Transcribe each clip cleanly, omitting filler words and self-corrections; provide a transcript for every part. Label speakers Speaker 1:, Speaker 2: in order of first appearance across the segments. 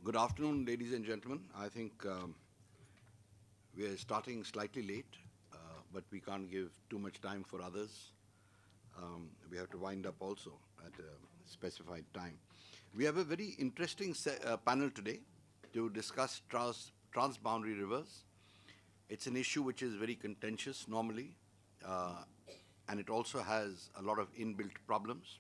Speaker 1: Good afternoon, ladies and gentlemen. I think we are starting slightly late, but we can't give too much time for others. We have to wind up also at a specified time. We have a very interesting panel today to discuss transboundary rivers. It's an issue which is very contentious normally, and it also has a lot of inbuilt problems.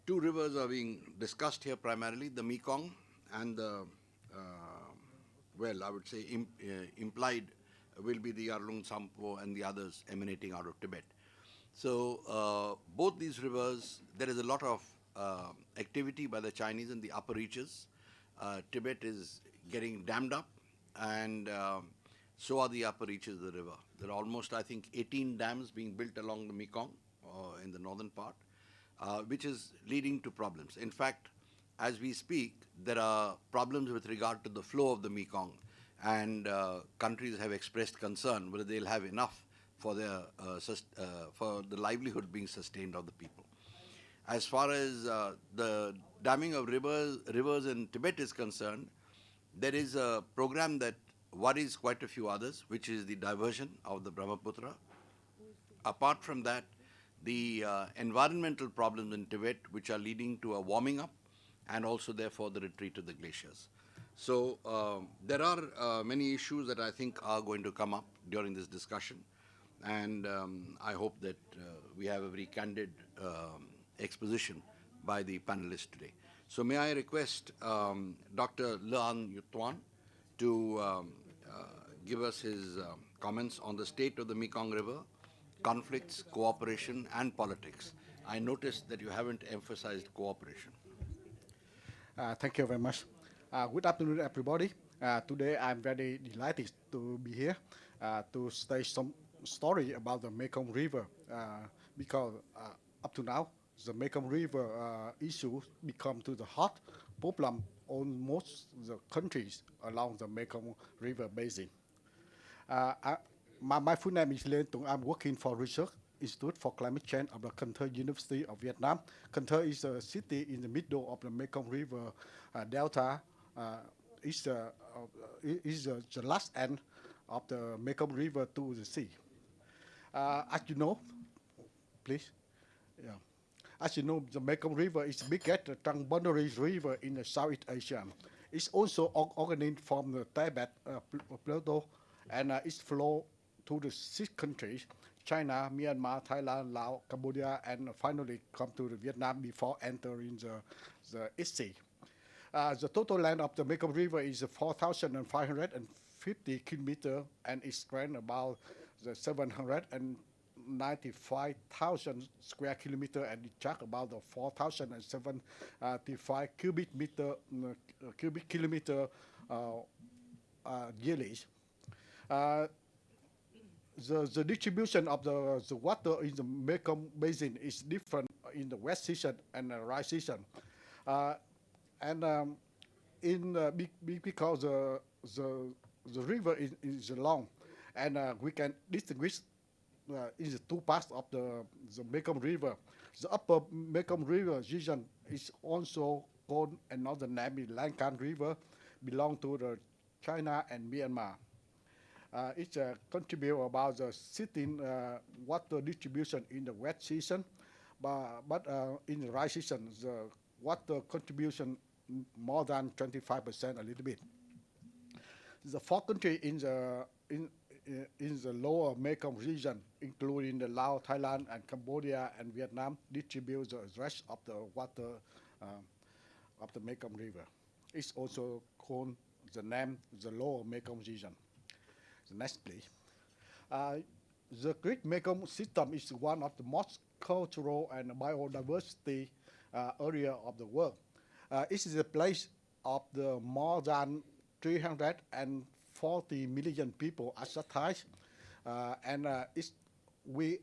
Speaker 1: Two rivers are being discussed here primarily, the Mekong and the, I would say implied will be the Yarlung Tsampo and the others emanating out of Tibet. So both these rivers, there is a lot of activity by the Chinese in the upper reaches. Tibet is getting dammed up, and so are the upper reaches of the river. There are almost, I think, 18 dams being built along the Mekong in the northern part, which is leading to problems. In fact, as we speak, there are problems with regard to the flow of the Mekong, and countries have expressed concern whether they'll have enough for the livelihood being sustained of the people. As far as the damming of rivers in Tibet is concerned, there is a program that worries quite a few others, which is the diversion of the Brahmaputra. Apart from that, the environmental problems in Tibet, which are leading to a warming up and also therefore the retreat of the glaciers. So there are many issues that I think are going to come up during this discussion, and I hope that we have a very candid exposition by the panelists today. So may I request Dr. Le An Yutuan to give us his comments on the state of the Mekong River, conflicts, cooperation, and politics. I noticed that you haven't emphasized cooperation.
Speaker 2: Thank you very much. Good afternoon, everybody. Today, I'm very delighted to be here to say some story about the Mekong River because up to now, the Mekong River issue become to the hot problem on most the countries along the Mekong River basin. My full name is Lê Tuấn. I'm working for Research Institute for Climate Change of the Cần Thơ University of Vietnam. Cần Thơ is a city in the middle of the Mekong River Delta. Is the last end of the Mekong River to the sea. As you know, please. Yeah. As you know, the Mekong River is the biggest transboundary river in the Southeast Asia. It's also originated from the Tibet plateau, and its flow to the 6 countries, China, Myanmar, Thailand, Laos, Cambodia, and finally come to the Vietnam before entering the East Sea. The total length of the Mekong River is 4,550 kilometers, and its strength about 795,000 square kilometers, and it track about 4,075 cubic kilometer yearly. The distribution of the water in the Mekong Basin is different in the wet season and the dry season. Because the river is long, and we can distinguish in the 2 parts of the Mekong River. The upper Mekong River region is also called another name is Lankan River, belong to the China and Myanmar. It contributes about the sitting water distribution in the wet season, but in the dry season, the water contribution more than 25%, a little bit. The 4 countries in the lower Mekong region, including the Laos, Thailand, and Cambodia, and Vietnam, distribute the rest of the water of the Mekong River. It's also called the name the lower Mekong region. The next, please. The Great Mekong system is one of the most cultural and biodiversity area of the world. It is a place of the more than 340 million people at that time, and we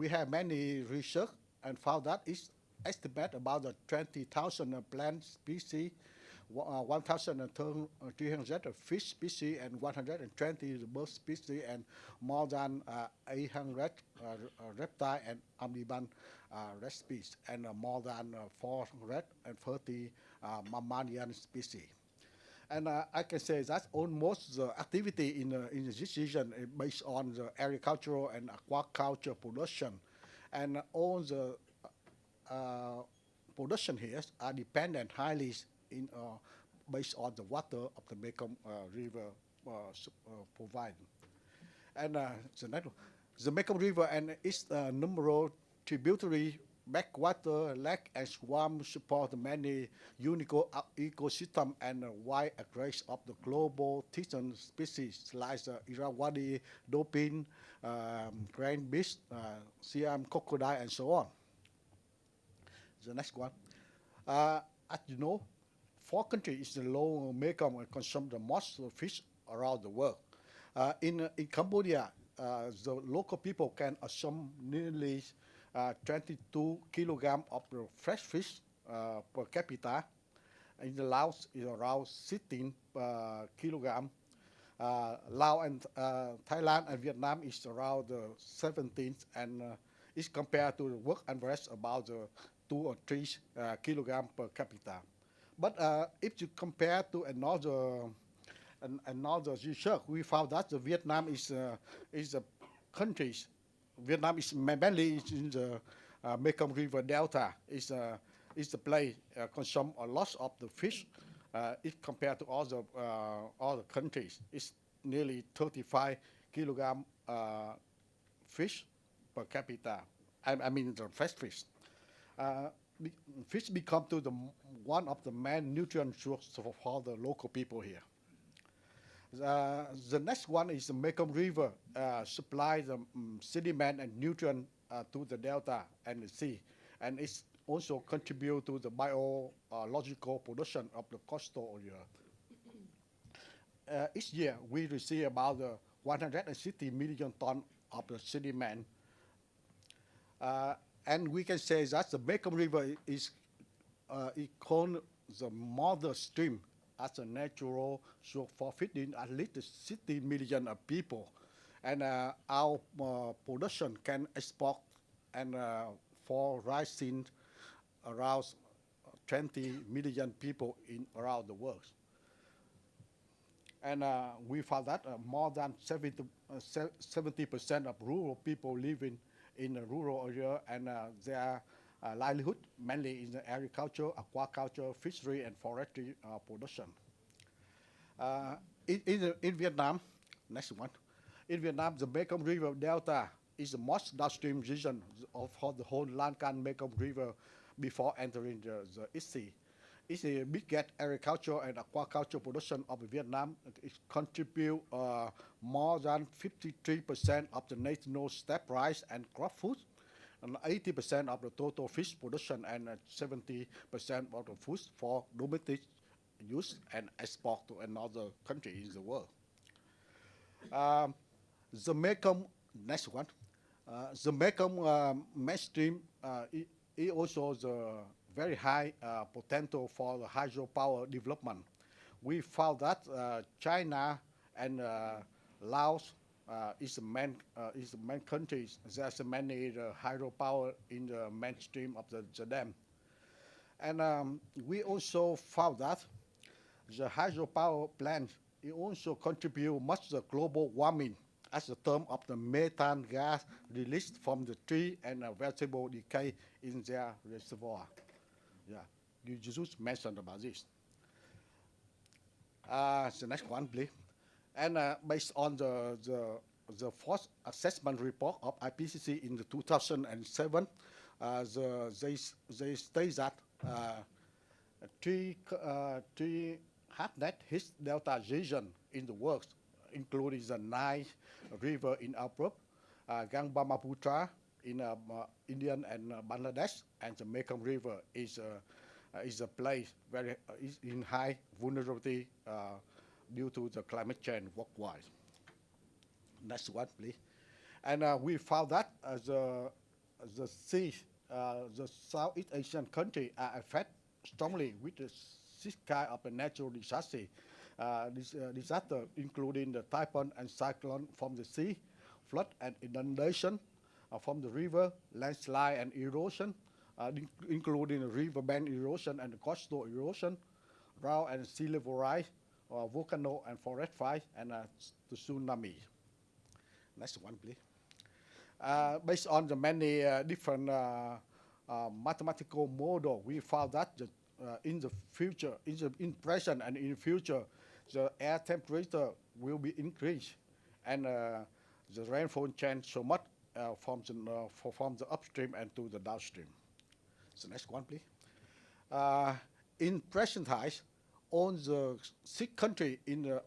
Speaker 2: have many research and found that it's estimate about 20,000 plant species, 1,300 fish species and 120 bird species and more than 800 reptile and amphibian species and more than 430 mammalian species. And I can say that almost the activity in this region is based on the agricultural and aquaculture production. And all the production here are dependent highly based on the water of the Mekong River provide. And the Mekong River and its numerous tributary backwater, lake, and swamp support many unique ecosystem and a wide array of the global titan species like the Irrawaddy, dolphin, grand beast, Siam crocodile, and so on. The next one. As you know, 4 countries in the lower Mekong consume the most fish around the world. In Cambodia, the local people can consume nearly 22 kilograms of fresh fish per capita. In the Laos, is around 16 kilograms. Laos and Thailand and Vietnam is around 17, and is compared to the world average about 2 or 3 kilograms per capita. But if you compare to another research, we found that the Vietnam is a country. Vietnam is mainly in the Mekong River Delta. Is the place consume a lot of the fish. If compared to other countries, it's nearly 35 kilogram fish per capita. I mean the fresh fish. Fish become to the one of the main nutrient sources for the local people here. The next one is the Mekong River supply the sediment and nutrient to the delta and the sea, and it's also contribute to the biological production of the coastal area. Each year we receive about 160 million tons of the sediment. And we can say that the Mekong River is called the mother stream as a natural source for feeding at least 60 million people. And our production can export and for rising around 20 million people around the world. And we found that more than 70% of rural people living in the rural area, and their livelihood mainly in the agriculture, aquaculture, fishery, and forestry production. In Vietnam, next one. In Vietnam, the Mekong River Delta is the most downstream region of the whole Lan Can Mekong River before entering the East Sea. It's the biggest agriculture and aquaculture production of Vietnam. It contributes more than 53% of the national steppe rice and crop food, and 80% of the total fish production, and 70% of the food for domestic use and export to another country in the world. The Mekong, next one. The Mekong mainstream is also the very high potential for the hydropower development. We found that China and Laos is the main countries. There's many hydropower in the mainstream of the dam. And we also found that the hydropower plant it also contribute much to the global warming as a term of the methane gas released from the tree and vegetable decay in their reservoir. Yeah, you just mentioned about this. The next one, please. And based on the fourth assessment report of IPCC in the 2007, they state that three hard-net hit delta region in the world, including the Nile River in Europe, Brahmaputra in India and Bangladesh, and the Mekong River is a place very is in high vulnerability due to the climate change worldwide. Next one, please. And we found that the sea, the Southeast Asian country are affected strongly with the this kind of a natural disaster, including the typhoon and cyclone from the sea, flood and inundation from the river, landslide and erosion, including riverbank erosion and coastal erosion, drought and sea level rise, volcano and forest fire, and the tsunami. Next one, please. Based on the many different mathematical model, we found that in the future, in present and in the future, the air temperature will be increased, and the rainfall change so much from the upstream and to the downstream. So next one, please. In present times, all the 6 countries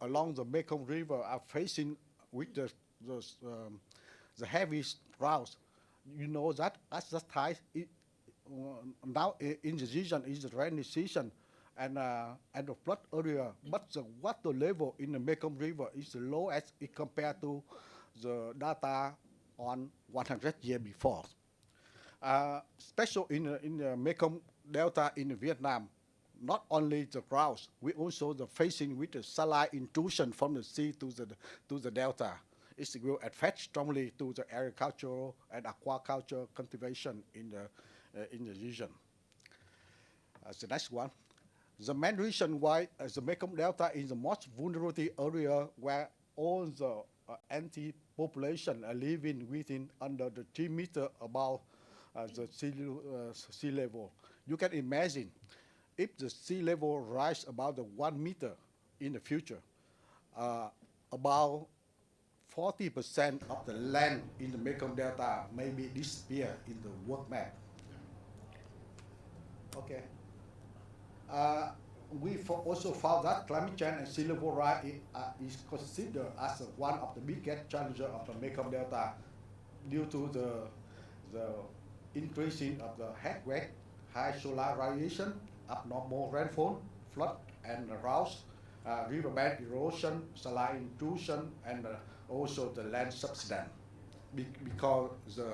Speaker 2: along the Mekong River are facing with the heavy drought. You know that at that time, now in the season is the rainy season and the flood area, but the water level in the Mekong River is the lowest compared to the data on 100 years before. Especially in the Mekong Delta in Vietnam, not only the drought, we also the facing with the saline intrusion from the sea to the delta. It will affect strongly to the agricultural and aquaculture cultivation in the region. The next one. The main reason why the Mekong Delta is the most vulnerable area where all the anti-population are living within under the 3 meter above the sea level. You can imagine if the sea level rise about the 1 meter in the future, about 40% of the land in the Mekong Delta may be disappear in the world map. Okay. We also found that climate change and sea level rise is considered as one of the biggest challenges of the Mekong Delta due to the increasing of the heat wave, high solar radiation, abnormal rainfall, flood and drought, riverbank erosion, saline intrusion, and also the land subsidence. Because the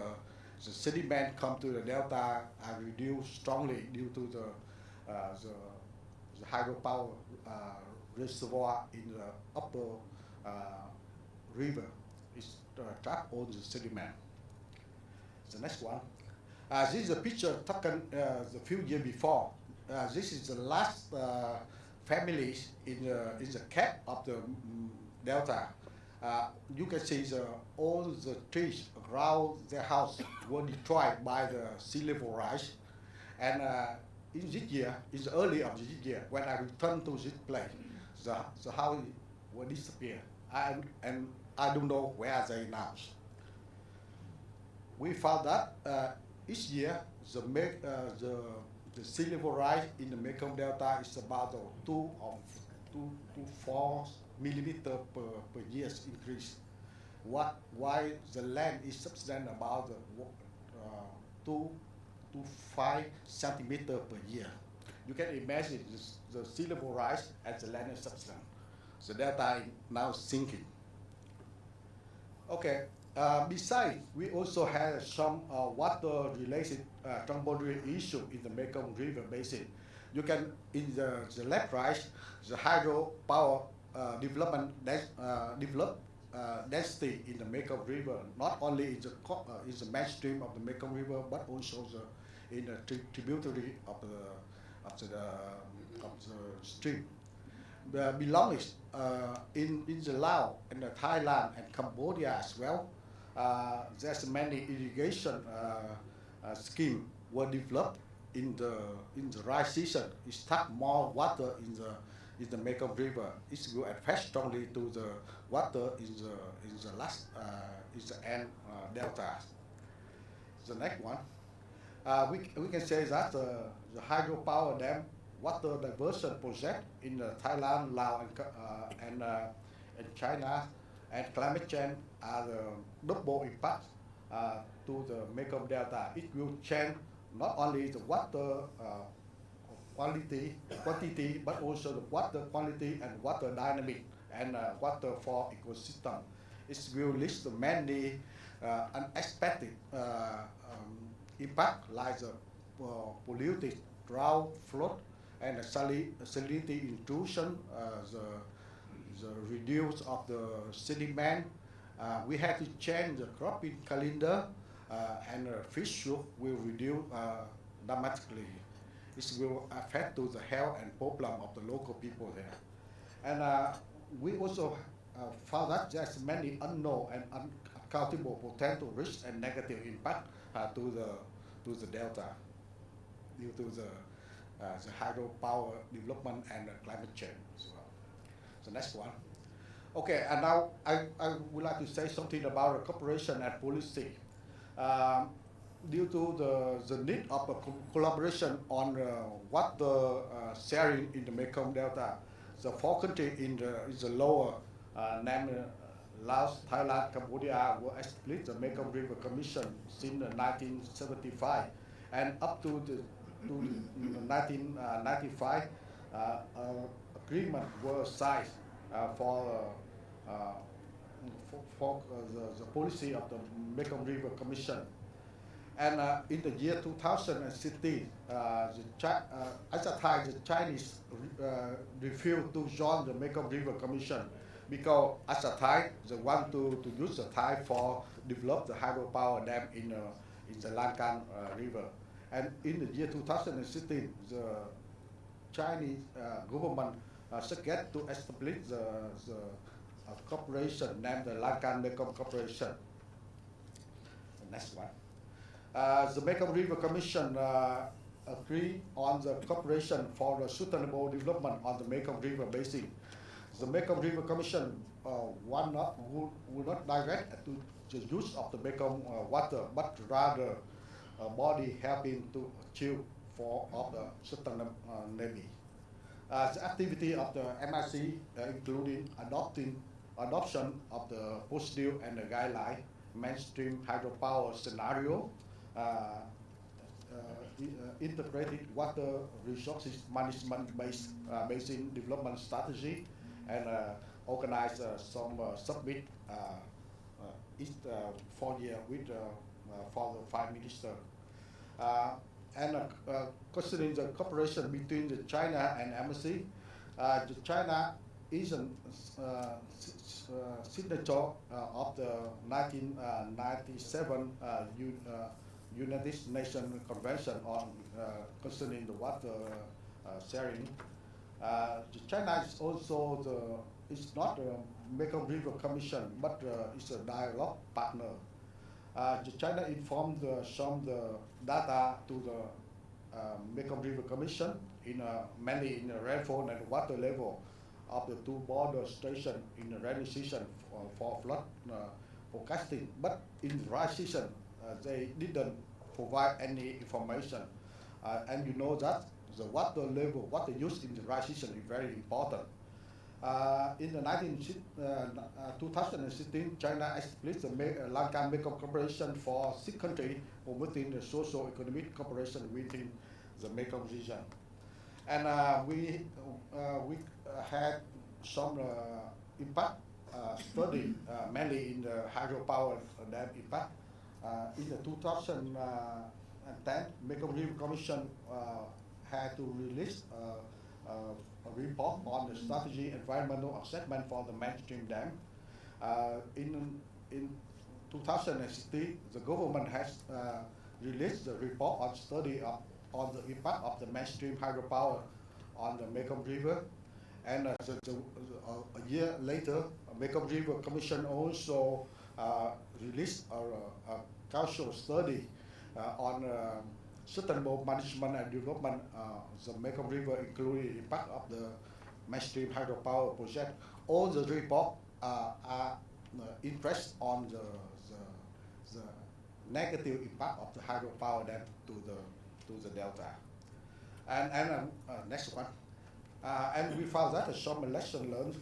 Speaker 2: sediment come to the delta are reduced strongly due to the hydropower reservoir in the upper river is trapped on the sediment. The next one. This is a picture taken a few years before. This is the last families in the cap of the delta. You can see all the trees around their house were destroyed by the sea level rise. And in this year, in the early of this year, when I returned to this place, the house will disappear. And I don't know where are they now. We found that each year the sea level rise in the Mekong Delta is about 2 to 4 millimeter per year increase. While the land is subsidized about 2 to 5 centimeter per year. You can imagine the sea level rise as the land is subsidized. The delta is now sinking. Okay. Besides, we also have some water-related transboundary issue in the Mekong River basin. You can, in the left right, the hydropower development density in the Mekong River, not only in the mainstream of the Mekong River, but also in the tributary of the stream. Belongs in the Laos and the Thailand and Cambodia as well. There's many irrigation scheme were developed in the dry season. It stuck more water in the Mekong River. It will affect strongly to the water in the end delta. The next one, we can say that the hydropower dam water diversion project in Thailand, Laos, and China, and climate change are the double impact to the Mekong Delta. It will change not only the water quantity, but also the water quality and water dynamic and water for ecosystem. It will lead to many unexpected impact like the polluted drought, flood, and the salinity intrusion, the reduce of the sediment. We have to change the cropping calendar, and fish soup will reduce dramatically. This will affect to the health and problem of the local people there. And we also found that there's many unknown and unaccountable potential risks and negative impact to the delta due to the hydropower development and climate change as well. The next one. Okay, and now I would like to say something about cooperation and policy. Due to the need of collaboration on water sharing in the Mekong Delta, the four countries in the lower, named Laos, Thailand, Cambodia, were established the Mekong River Commission since 1975, and up to 1995, agreement were signed for the policy of the Mekong River Commission. And in the year 2016, at the time, the Chinese refused to join the Mekong River Commission because at the time they want to use the time for develop the hydropower dam in the Lankan River. And in the year 2016, the Chinese government suggest to establish the corporation named the Lankan Mekong Corporation. The next one. The Mekong River Commission agreed on the cooperation for the sustainable development on the Mekong River basin. The Mekong River Commission will not direct to the use of the Mekong water, but rather a body helping to achieve for of the sustainability. The activity of the MRC, including adoption of the procedure and the guideline, mainstream hydropower scenario, integrated water resources management based basin development strategy, and organize some summit each 4 years with for the 5 ministers. And considering the cooperation between the China and MRC, China is a signature of the 1997 United Nations Convention on concerning the water sharing. China is also it's not a Mekong River Commission, but it's a dialogue partner. China informed some the data to the Mekong River Commission in mainly in the rainfall and water level of the two border stations in the rainy season for flood forecasting. But in the dry season, they didn't provide any information. And you know that the water level, water use in the dry season is very important. In the 2016, China established the Lankan Mekong Corporation for 6 countries promoting the socio-economic cooperation within the Mekong region. And we had some impact study, mainly in the hydropower dam impact. In the 2010, Mekong River Commission had to release a report on the strategy environmental assessment for the mainstream dam. In 2016, the government has released the report on study on the impact of the mainstream hydropower on the Mekong River. And a year later, Mekong River Commission also released a council study on sustainable management and development the Mekong River, including impact of the mainstream hydropower project. All the reports are interest on the negative impact of the hydropower dam to the delta. And next one. And we found that some lesson learned.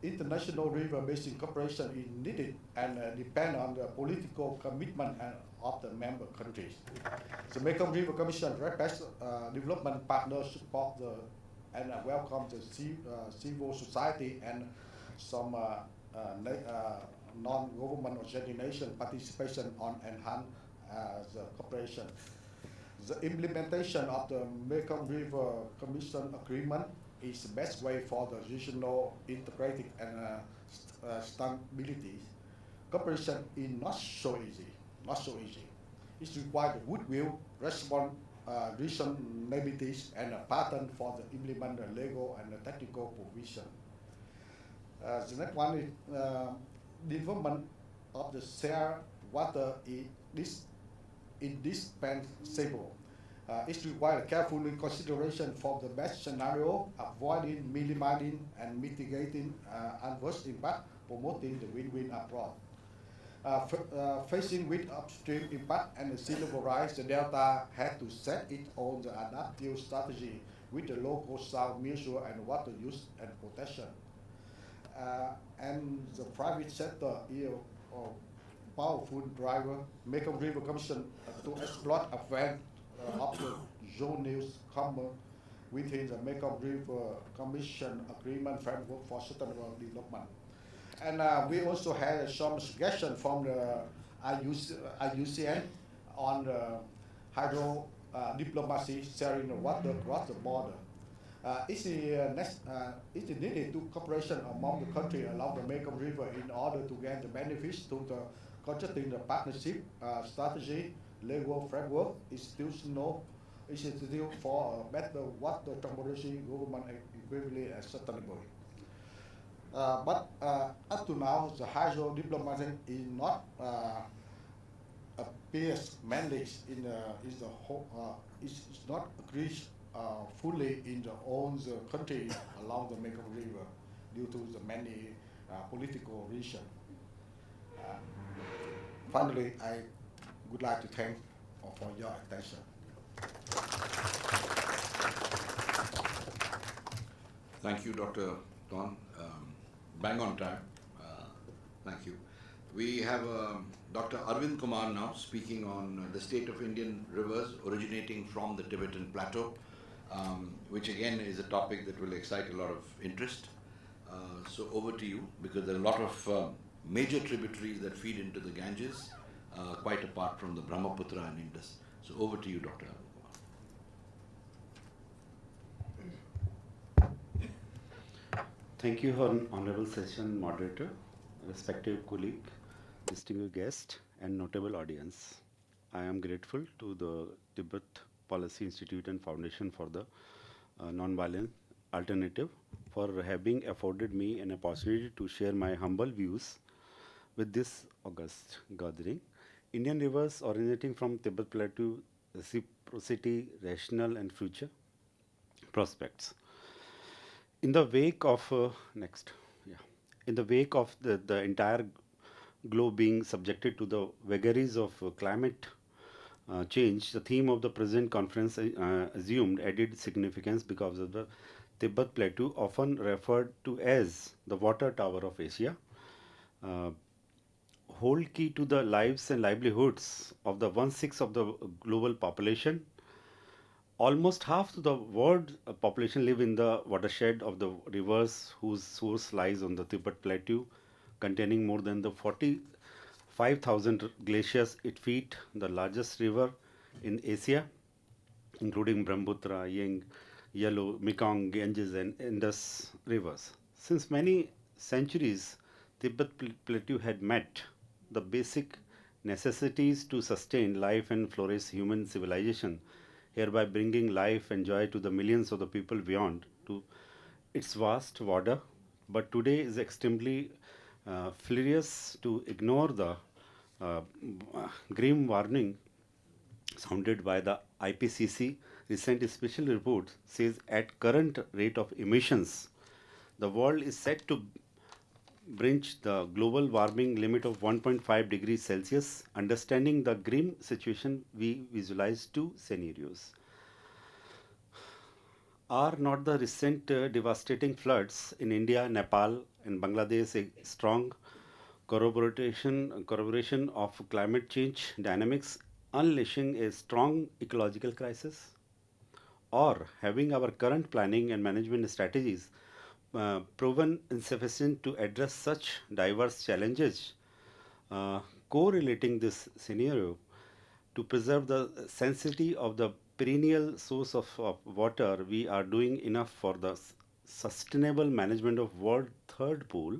Speaker 2: International river basin cooperation is needed and depend on the political commitment of the member countries. The Mekong River Commission requests development partners support and welcome the civil society and some non-government organization participation on enhance the cooperation. The implementation of the Mekong River Commission Agreement is the best way for the regional integrated and stability. Cooperation is not so easy. Not so easy. It requires goodwill, reasonability, and a pattern for the implement the legal and the technical provision. The next one is development of the shared water is indispensable. It requires careful consideration for the best scenario, avoiding, minimizing, and mitigating adverse impact, promoting the win-win approach. Facing with upstream impact and the sea level rise, the Delta had to set its own adaptive strategy with the local sound measure and water use and protection. And the private sector is a powerful driver. Mekong River Commission to exploit advantage of the zonal common within the Mekong River Commission Agreement framework for sustainable development. And we also had some suggestion from the IUCN on the hydro diplomacy sharing the water across the border. It's needed to cooperation among the country along the Mekong River in order to get the benefits to the conducting the partnership strategy, legal framework, institutional for a better water transportation government equivalent and sustainable. But up to now, the hydro diplomacy is not appears mainly in the whole is not agreed fully in the own country along the Mekong River due to the many political reasons. Finally, I would like to thank for your attention.
Speaker 1: Thank you, Dr. Don. Bang on time. Thank you. We have Dr. Arvind Kumar now speaking on the state of Indian rivers originating from the Tibetan plateau, which again is a topic that will excite a lot of interest. So over to you, because there are a lot of major tributaries that feed into the Ganges, quite apart from the Brahmaputra and Indus. So over to you, Dr. Arvind Kumar.
Speaker 3: Thank you, Honorable Session Moderator, respected colleague, distinguished guest, and notable audience. I am grateful to the Tibet Policy Institute and Foundation for the Nonviolent Alternative for having afforded me an opportunity to share my humble views with this august gathering. Indian rivers originating from Tibet Plateau, reciprocity, rational, and future prospects. In the wake of the entire globe being subjected to the vagaries of climate change, the theme of the present conference assumed added significance because of the Tibet Plateau, often referred to as the water tower of Asia, hold key to the lives and livelihoods of the 1/6 of the global population. Almost half of the world population live in the watershed of the rivers whose source lies on the Tibet Plateau, containing more than the 45,000 glaciers. It feeds the largest river in Asia, including Brahmaputra, Yellow, Mekong, Ganges, and Indus rivers. Since many centuries, Tibet Plateau had met the basic necessities to sustain life and flourish human civilization, hereby bringing life and joy to the millions of the people beyond to its vast border. But today is extremely furious to ignore the grim warning sounded by the IPCC. Recent special report says at current rate of emissions, the world is set to breach the global warming limit of 1.5 degrees Celsius. Understanding the grim situation, we visualize two scenarios. Are not the recent devastating floods in India, Nepal, and Bangladesh a strong corroboration of climate change dynamics, unleashing a strong ecological crisis? Or having our current planning and management strategies proven insufficient to address such diverse challenges? Correlating this scenario to preserve the sanctity of the perennial source of water, we are doing enough for the sustainable management of world third pole,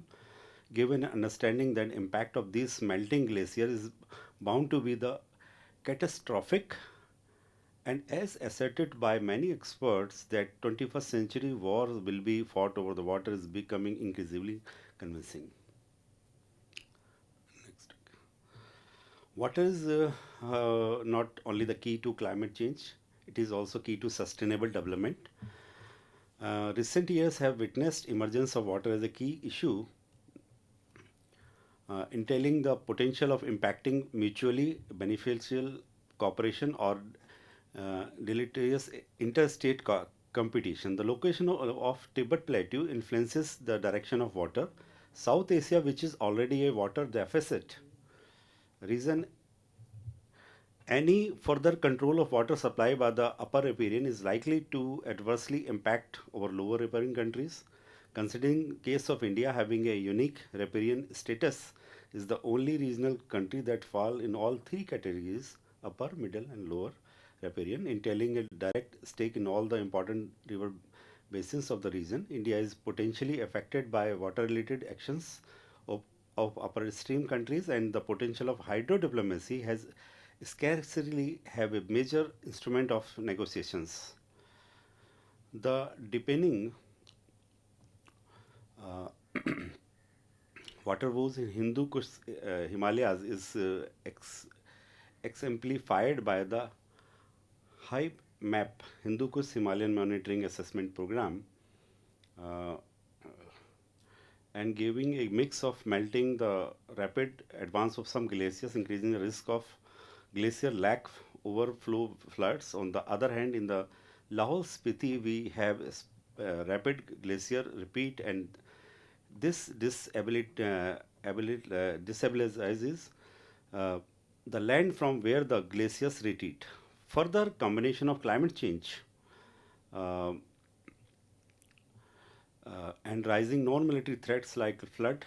Speaker 3: given an understanding that impact of this melting glacier is bound to be the catastrophic, and as asserted by many experts that 21st century wars will be fought over the water is becoming increasingly convincing. Next. Water is not only the key to climate change, it is also key to sustainable development. Recent years have witnessed emergence of water as a key issue, entailing the potential of impacting mutually beneficial cooperation or deleterious interstate competition. The location of Tibet Plateau influences the direction of water. South Asia, which is already a water deficit region, any further control of water supply by the upper riparian is likely to adversely impact over lower riparian countries. Considering case of India having a unique riparian status, is the only regional country that fall in all three categories, upper, middle and lower riparian, entailing a direct stake in all the important river basins of the region. India is potentially affected by water related actions of upper stream countries, and the potential of hydro diplomacy has scarcely have a major instrument of negotiations. The deepening water woes in Hindu Kush Himalayas is exemplified by the High Map Hindu Kush Himalayan Monitoring Assessment Program, uh, and giving a mix of melting, the rapid advance of some glaciers, increasing the risk of glacier lack overflow floods. On the other hand, in the Lahore Spiti, we have rapid glacier repeat, and this destabilizes the land from where the glaciers retreat. Further combination of climate change uh, and rising non-military threats like flood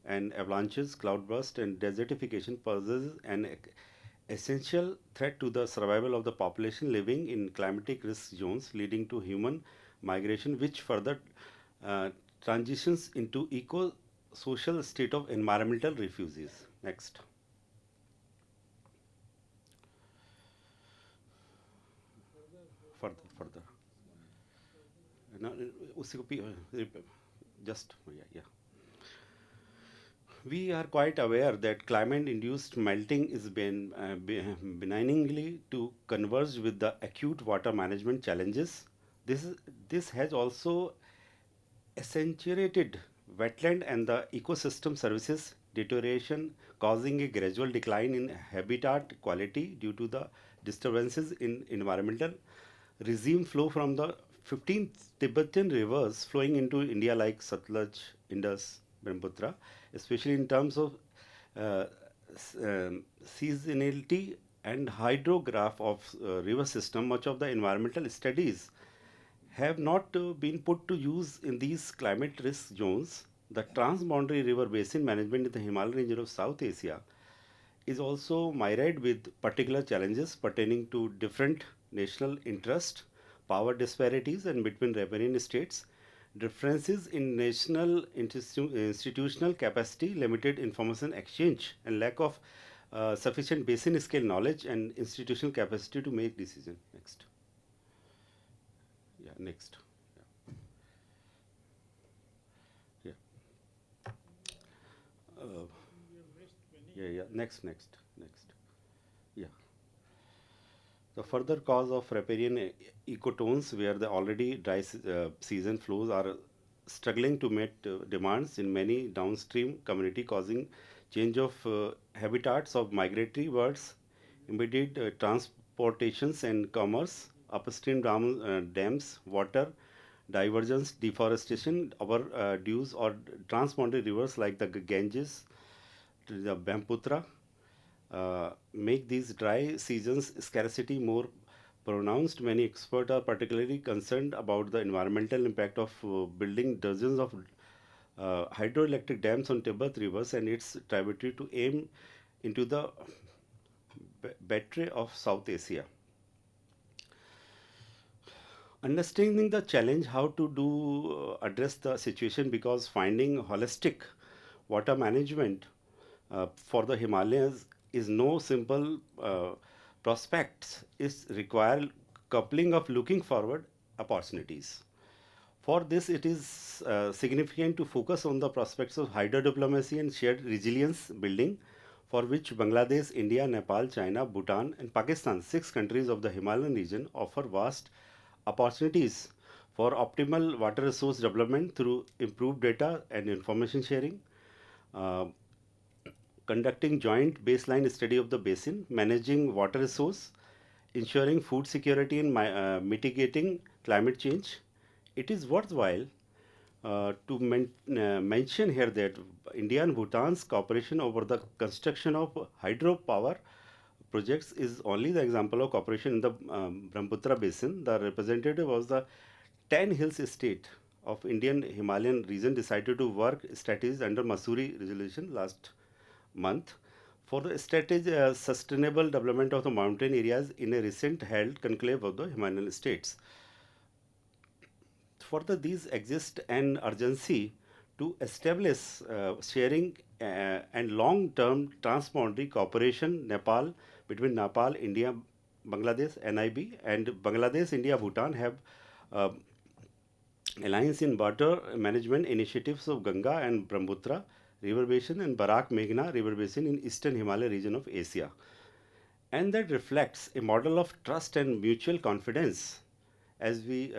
Speaker 3: and avalanches, cloudburst, and desertification poses an essential threat to the survival of the population living in climatic risk zones, leading to human migration, which further uh, transitions into eco-social state of environmental refugees. Next. Further. No, उसी को just yeah. We are quite aware that climate-induced melting is benignly to converge with the acute water management challenges. This has also accentuated wetland and the ecosystem services deterioration, causing a gradual decline in habitat quality due to the disturbances in environmental regime flow from the 15 Tibetan rivers flowing into India like Satluj, Indus, Brahmaputra, especially in terms of uh, seasonality and hydrograph of river system. Much of the environmental studies have not been put to use in these climate risk zones. The transboundary river basin management in the Himalayan region of South Asia is also mired with particular challenges pertaining to different national interest, power disparities, and between riparian states, differences in national institutional capacity, limited information exchange, and lack of sufficient basin scale knowledge and institutional capacity to make decisions. Next. Yeah, next. Yeah. Uh, yeah. Next. Yeah. The further cause of riparian ecotones, where the already dry season flows are struggling to meet demands in many downstream community, causing change of habitats of migratory birds, immediate transportations and commerce, upstream dams, water divergence, deforestation, our dues or transboundary rivers like the Ganges, the Brahmaputra, make these dry seasons scarcity more pronounced. Many experts are particularly concerned about the environmental impact of building dozens of hydroelectric dams on Tibet rivers and its tributary to aim into the battery of South Asia. Understanding the challenge how to do address the situation, because finding holistic water management for the Himalayas is no simple prospects. Is require coupling of looking forward opportunities. For this, it is significant to focus on the prospects of hydro diplomacy and shared resilience building, for which Bangladesh, India, Nepal, China, Bhutan, and Pakistan, 6 countries of the Himalayan region, offer vast opportunities for optimal water resource development through improved data and information sharing, uh, conducting joint baseline study of the basin, managing water resource, ensuring food security, and mitigating climate change. It is worthwhile to mention here that India and Bhutan's cooperation over the construction of hydropower projects is only the example of cooperation in the Brahmaputra basin. The representative was the 10 Hills State of Indian Himalayan region decided to work strategies under Masuri resolution last month for the strategy sustainable development of the mountain areas in a recent held conclave of the Himalayan states. Further, these exist an urgency to establish sharing and long-term transboundary cooperation between Nepal, India, Bangladesh, NIB, and Bangladesh, India, Bhutan have uh, alliance in water management initiatives of Ganga and Brahmaputra river basin and Barak Meghna river basin in eastern Himalaya region of Asia. And that reflects a model of trust and mutual confidence. As we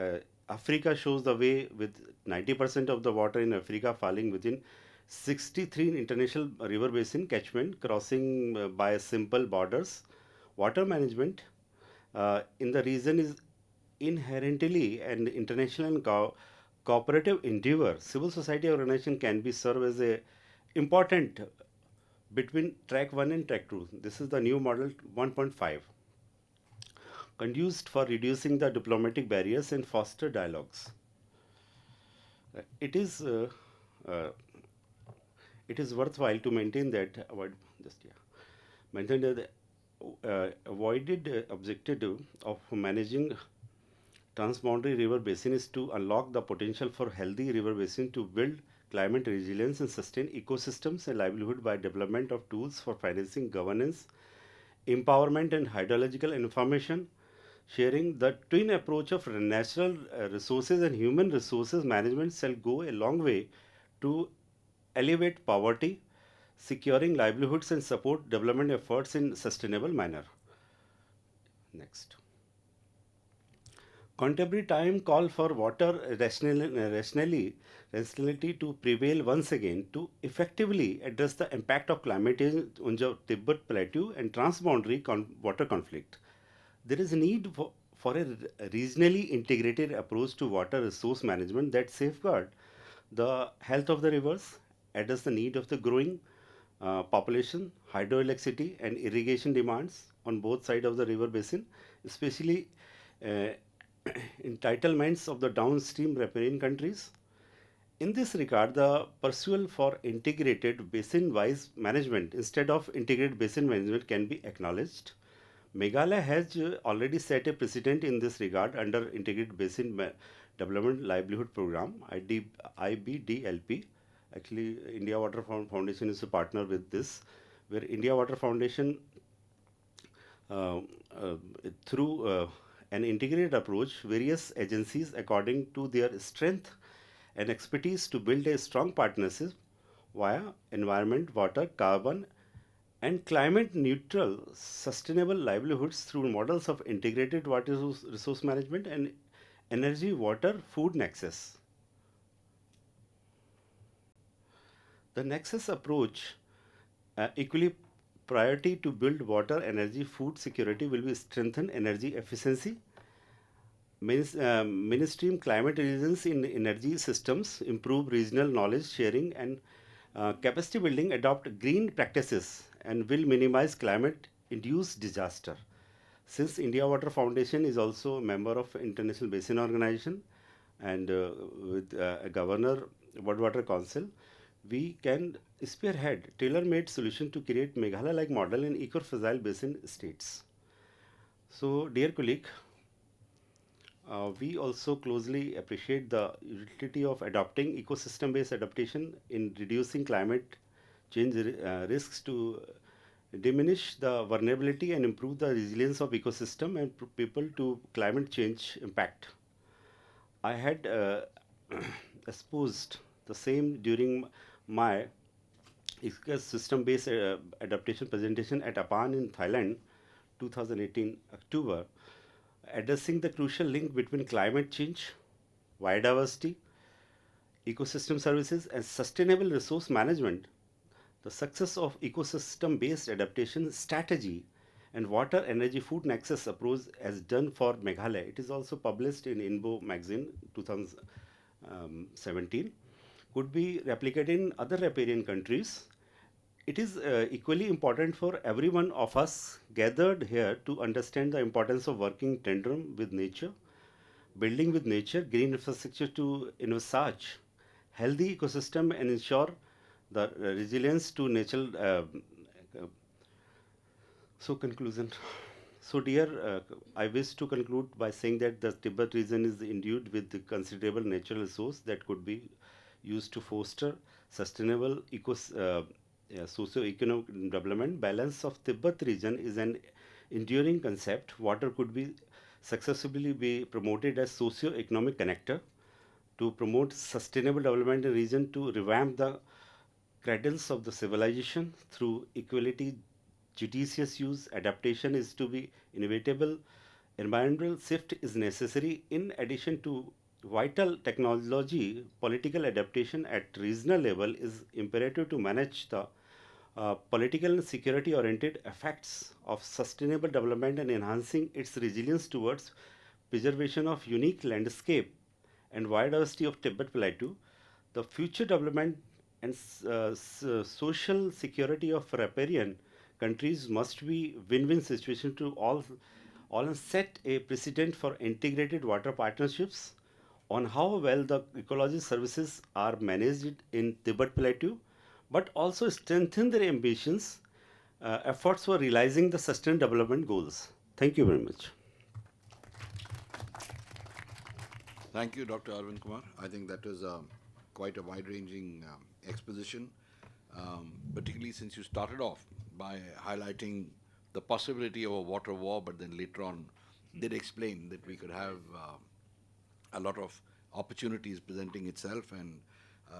Speaker 3: Africa shows the way, with 90% of the water in Africa falling within 63 international river basin catchment crossing by simple borders. Water management in the region is inherently an international and cooperative endeavor. Civil society organization can be served as a important between track 1 and track 2. This is the new model 1.5, conduced for reducing the diplomatic barriers and foster dialogues. It is uh, it is worthwhile to maintain that maintain that avoided objective of managing transboundary river basin is to unlock the potential for healthy river basin to build climate resilience and sustain ecosystems and livelihood by development of tools for financing governance, empowerment, and hydrological information sharing. The twin approach of natural resources and human resources management shall go a long way to elevate poverty, securing livelihoods, and support development efforts in sustainable manner. Next. Contemporary time call for water rationality to prevail once again to effectively address the impact of climate change on the Tibet plateau and transboundary water conflict. There is a need for a regionally integrated approach to water resource management that safeguard the health of the rivers, address the need of the growing population, hydroelectricity, and irrigation demands on both sides of the river basin, especially uh, entitlements of the downstream riparian countries. In this regard, the pursuit for integrated basin-wise management instead of integrated basin management can be acknowledged. Meghalaya has already set a precedent in this regard under Integrated Basin Development Livelihood Program (IBDLP). Actually, India Water Foundation is a partner with this, where India Water Foundation, uh, uh, through an integrated approach, various agencies according to their strength and expertise to build a strong partnership via environment, water, carbon, and climate neutral sustainable livelihoods through models of integrated water resource management and energy, water, food nexus. The nexus approach equally priority to build water, energy, food security will be strengthen energy efficiency, mainstream climate resilience in energy systems, improve regional knowledge sharing and capacity building, adopt green practices, and will minimize climate-induced disaster. Since India Water Foundation is also a member of International Basin Organization and with a governor, World Water Council, we can spearhead tailor-made solution to create Meghalaya-like model in eco-fragile basin states. So, dear colleague, we also closely appreciate the utility of adopting ecosystem-based adaptation in reducing climate change risks to diminish the vulnerability and improve the resilience of ecosystem and people to climate change impact. I had exposed the same during my ecosystem-based adaptation presentation at APAN in Thailand, 2018 October, addressing the crucial link between climate change, biodiversity, ecosystem services, and sustainable resource management. The success of ecosystem-based adaptation strategy and water, energy, food nexus approach as done for Meghalaya. It is also published in INBO magazine 2017. Could be replicated in other riparian countries. It is equally important for every one of us gathered here to understand the importance of working tandem with nature, building with nature, green infrastructure to envisage healthy ecosystem and ensure the resilience to natural. So conclusion. So dear, I wish to conclude by saying that the Tibet region is endued with the considerable natural resource that could be used to foster sustainable socio-economic development. Balance of Tibet region is an enduring concept. Water could be successfully be promoted as socio-economic connector to promote sustainable development in the region, to revamp the cradles of the civilization through equality, judicious use, adaptation is to be inevitable, environmental shift is necessary. In addition to vital technology, political adaptation at regional level is imperative to manage the political and security oriented effects of sustainable development and enhancing its resilience towards preservation of unique landscape and biodiversity of Tibet Plateau. The future development and social security of riparian countries must be win-win situation to all and set a precedent for integrated water partnerships on how well the ecology services are managed in Tibet Plateau, but also strengthen their ambitions, efforts for realizing the sustainable development goals. Thank you very much.
Speaker 1: Thank you, Dr. Arvind Kumar. I think that was quite a wide-ranging exposition, particularly since you started off by highlighting the possibility of a water war, but then later on did explain that we could have a lot of opportunities presenting itself. And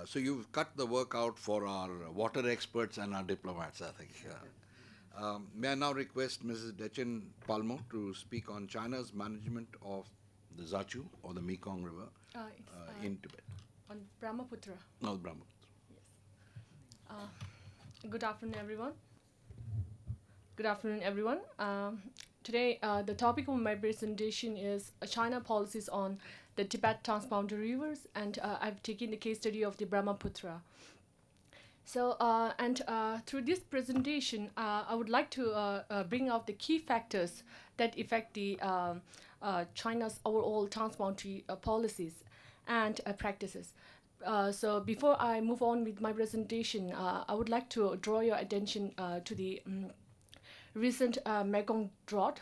Speaker 1: so you've cut the work out for our water experts and our diplomats, I think. May I now request Mrs. Dechen Palmo to speak on China's management of the Zachu or the Mekong River in Tibet.
Speaker 4: On Brahmaputra.
Speaker 1: No, Brahmaputra.
Speaker 4: Good afternoon, everyone. Good afternoon, everyone. Today, the topic of my presentation is China policies on the Tibet transboundary rivers, and I've taken the case study of the Brahmaputra. So, through this presentation, I would like to bring out the key factors that affect the China's overall transboundary policies and practices. So before I move on with my presentation, I would like to draw your attention to the recent Mekong drought.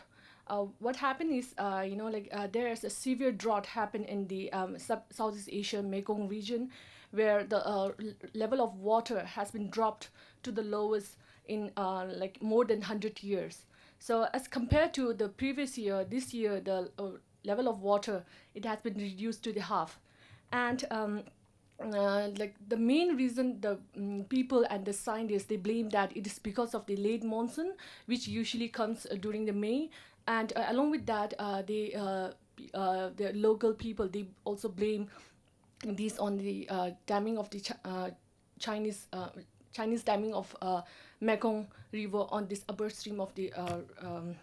Speaker 4: What happened is, there is a severe drought happened in the Southeast Asia Mekong region, where the level of water has been dropped to the lowest in more than 100 years. So as compared to the previous year, this year the level of water, it has been reduced to the half. And the main reason the people and the scientists, they blame that it is because of the late monsoon, which usually comes during the May. And along with that, the local people, they also blame this on the damming of the Chinese damming of Mekong River on this upper stream of the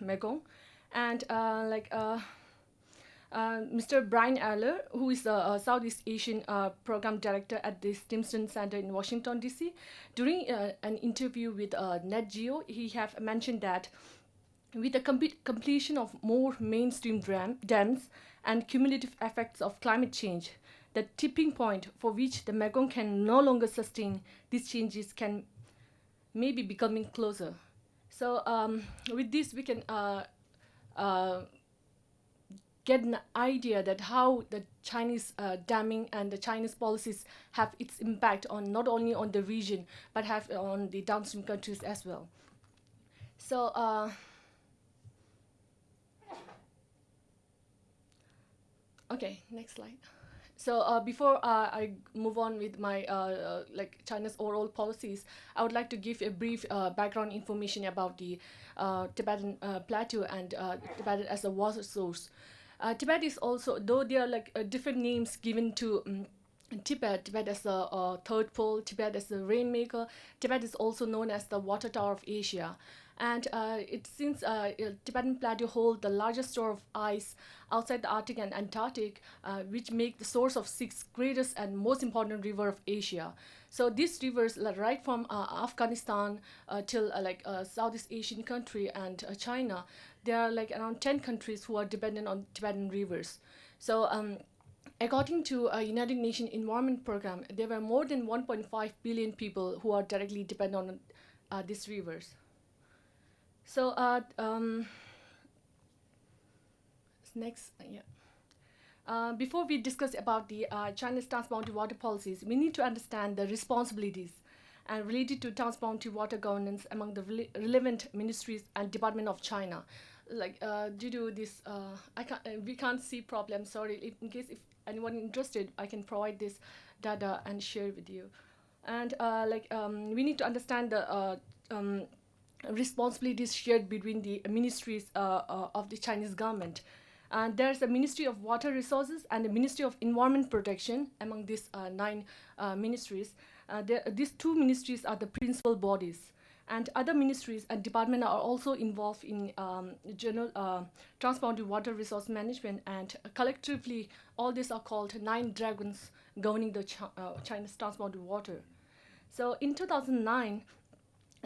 Speaker 4: Mekong. And Mr. Brian Aller, who is the Southeast Asian Program Director at the Stimson Center in Washington, D.C., during an interview with NetGeo, he have mentioned that with the completion of more mainstream dams and cumulative effects of climate change, the tipping point for which the Mekong can no longer sustain these changes can maybe becoming closer. So with this, we can get an idea that how the Chinese damming and the Chinese policies have its impact on not only on the region but have on the downstream countries as well. So okay, next slide. So before I move on with my like China's overall policies, I would like to give a brief background information about the Tibetan plateau and Tibet as a water source. Tibet is also, though there are like different names given to Tibet, Tibet as the third pole, Tibet as the rainmaker, Tibet is also known as the water tower of Asia. And since Tibetan plateau hold the largest store of ice outside the Arctic and Antarctic, which make the source of 6 greatest and most important river of Asia. So these rivers, right from Afghanistan till Southeast Asian country and China, there are like around 10 countries who are dependent on Tibetan rivers. So according to a United Nations Environment Program, there were more than 1.5 billion people who are directly dependent on these rivers. So next, yeah. Before we discuss about the China's transboundary water policies, we need to understand the responsibilities and related to transboundary water governance among the relevant ministries and department of China. Like due to this, we can't see problem. Sorry, in case if anyone interested, I can provide this data and share with you. And we need to understand the responsibilities shared between the ministries of the Chinese government. And there's a Ministry of Water Resources and the Ministry of Environment Protection among these 9 ministries. These 2 ministries are the principal bodies. And other ministries and departments are also involved in general transboundary water resource management. And collectively, all these are called 9 dragons governing the China's transboundary water. So in 2009,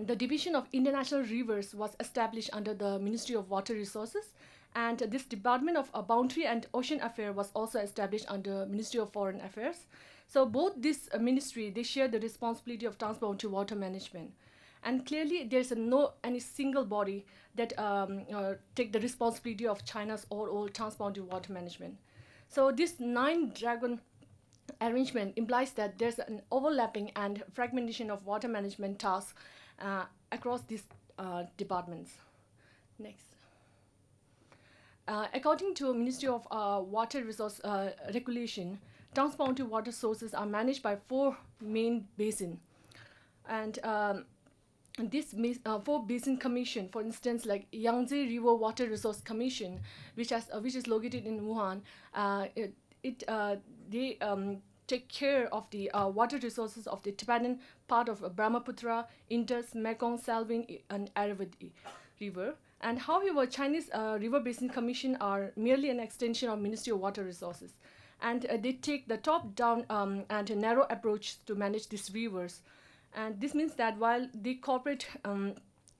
Speaker 4: the Division of International Rivers was established under the Ministry of Water Resources, and this Department of Boundary and Ocean Affairs was also established under Ministry of Foreign Affairs. So both this ministry, they share the responsibility of transboundary water management. And clearly, there's no any single body that take the responsibility of China's overall transboundary water management. So this 9 dragon arrangement implies that there's an overlapping and fragmentation of water management tasks across these departments. Next. According to Ministry of Water Resource Regulation, transboundary water sources are managed by 4 main basins. And this 4 basin commission, for instance, like Yangtze River Water Resource Commission, which is located in Wuhan, they take care of the water resources of the Tibetan part of Brahmaputra, Indus, Mekong, Salween, and Irrawaddy River. And however, Chinese River Basin Commission are merely an extension of Ministry of Water Resources. And they take the top-down and a narrow approach to manage these rivers. And this means that while they cooperate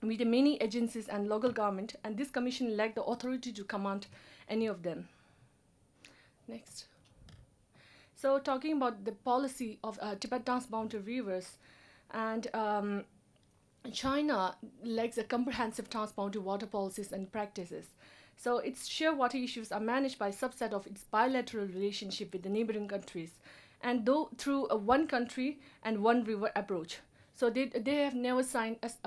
Speaker 4: with the many agencies and local government, and this commission lack the authority to command any of them. Next. So talking about the policy of Tibet transboundary rivers, and China lacks a comprehensive transboundary water policies and practices. So its sheer water issues are managed by a subset of its bilateral relationship with the neighboring countries, and though through a one country and one river approach. So they have never signed, as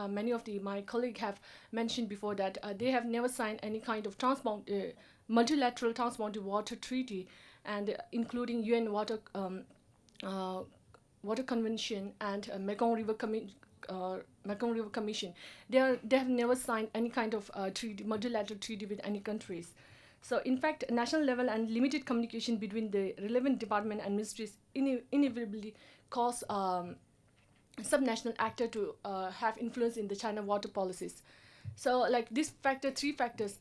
Speaker 4: many of my colleagues have mentioned before, that they have never signed any kind of multilateral transboundary water treaty, and including UN Water Convention and Mekong River Commission. They have never signed any kind of multilateral treaty with any countries. So in fact, national level and limited communication between the relevant department and ministries inevitably cause subnational actor to have influence in the China water policies. So like this 3 factors,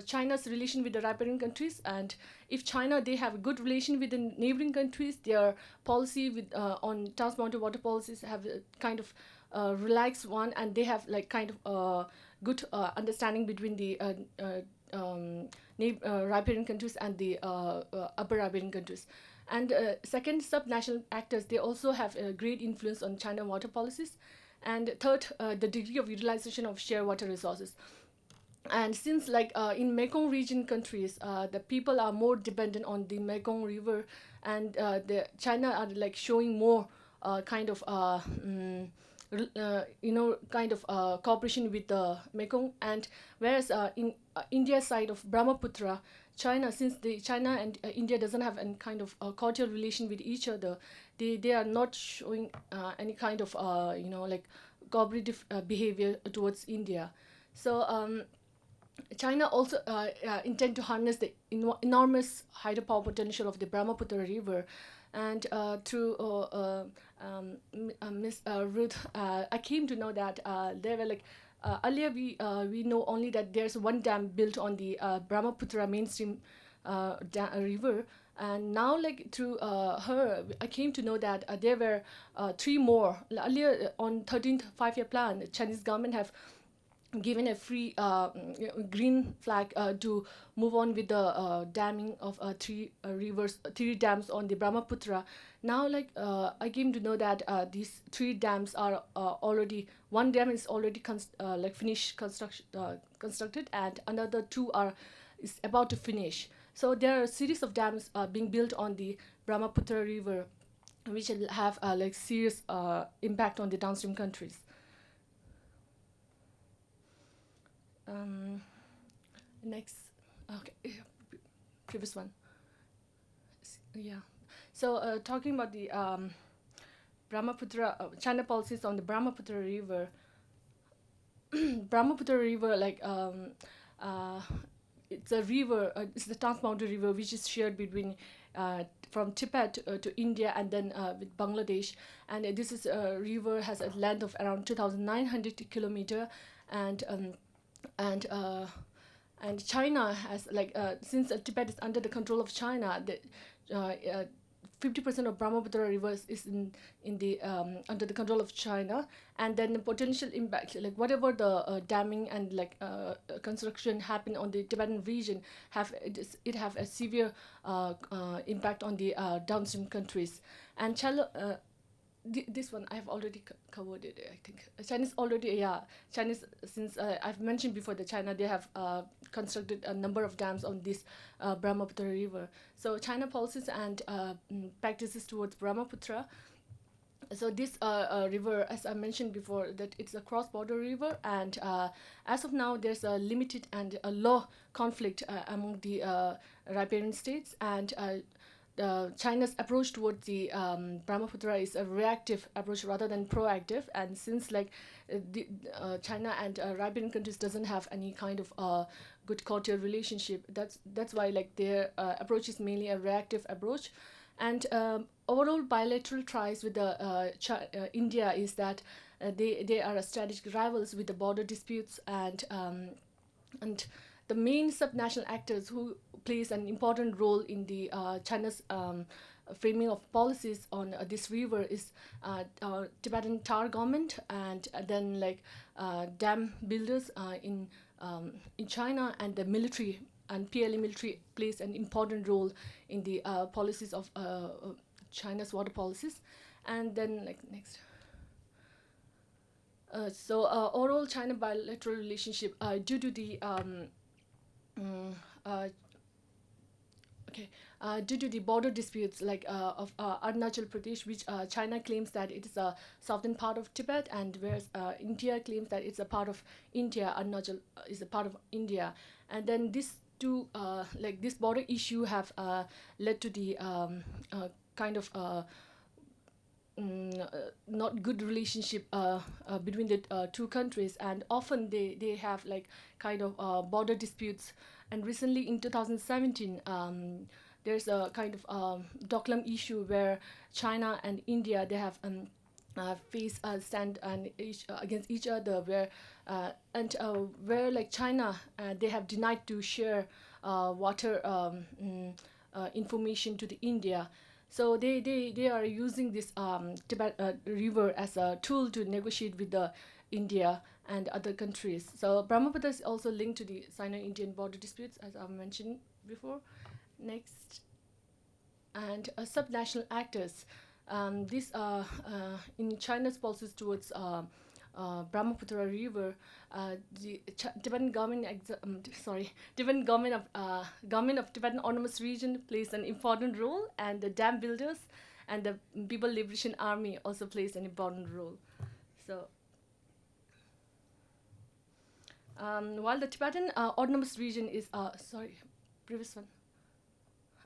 Speaker 4: China's relation with the neighboring countries, and if China, they have a good relation with the neighboring countries, their policy with on transboundary water policies have a kind of relaxed one, and they have like kind of good understanding between the riparian countries and the upper riparian countries. And second, subnational actors, they also have a great influence on China water policies. And third, the degree of utilization of shared water resources. And since in Mekong region countries, the people are more dependent on the Mekong River, and the China are like showing more kind of cooperation with the Mekong. And whereas in India side of Brahmaputra, China, since the China and India doesn't have any kind of cordial relation with each other, they are not showing any kind of cooperative behavior towards India. So China also intend to harness the enormous hydropower potential of the Brahmaputra River. And through Miss Ruth, I came to know that there were earlier we know only that there's one dam built on the Brahmaputra mainstream river. And now, through her, I came to know that there were three more. Earlier, on 13th five-year plan, the Chinese government have given a free green flag to move on with the damming of three dams on the Brahmaputra. Now, I came to know that these three dams are already, one dam is already finished constructed, and another two is about to finish. So there are a series of dams being built on the Brahmaputra River, which will have serious impact on the downstream countries. Next, okay, previous one. Yeah. So talking about the Brahmaputra, China policies on the Brahmaputra River. Brahmaputra River, it's a river. It's the transboundary river, which is shared between from Tibet to India and then with Bangladesh. And this is a river has a length of around 2,900 kilometer, and China has since Tibet is under the control of China, 50% of Brahmaputra rivers is in the under the control of China. And then the potential impact, whatever the damming and construction happen on the Tibetan region, have a severe impact on the downstream countries. And this one I've already covered it, I think. Chinese, since I've mentioned before that China, they have constructed a number of dams on this Brahmaputra River. So China policies and practices towards Brahmaputra. So this river, as I mentioned before, that it's a cross-border river, and as of now there's a limited and a low conflict among the riparian states. And China's approach towards the Brahmaputra is a reactive approach rather than proactive. And since China and riparian countries doesn't have any kind of good cordial relationship, that's why their approach is mainly a reactive approach. And overall bilateral ties with the India is that they are strategic rivals with the border disputes, and the main subnational actors who plays an important role in the China's framing of policies on this river is Tibetan Tar government, and then dam builders in China, and the military. And PLA military plays an important role in the policies of China's water policies. And then next. So overall China bilateral relationship due to the due to the border disputes of Arunachal Pradesh, which China claims that it is a southern part of Tibet, and whereas India claims that it's a part of India. Arunachal is a part of India. And then this this border issue have led to the kind of not good relationship between the two countries, and often they have kind of border disputes. And recently in 2017 there's a kind of Doklam issue where China and India, they have face stand and against each other, where China they have denied to share water information to the India. So they are using this Tibet river as a tool to negotiate with the India, and other countries. So Brahmaputra is also linked to the Sino-Indian border disputes, as I've mentioned before. Next. And subnational actors. These in China's policies towards Brahmaputra River, the Tibetan government, government of Tibetan Autonomous Region plays an important role, and the dam builders and the People Liberation Army also plays an important role. So, while the Tibetan Autonomous Region is previous one.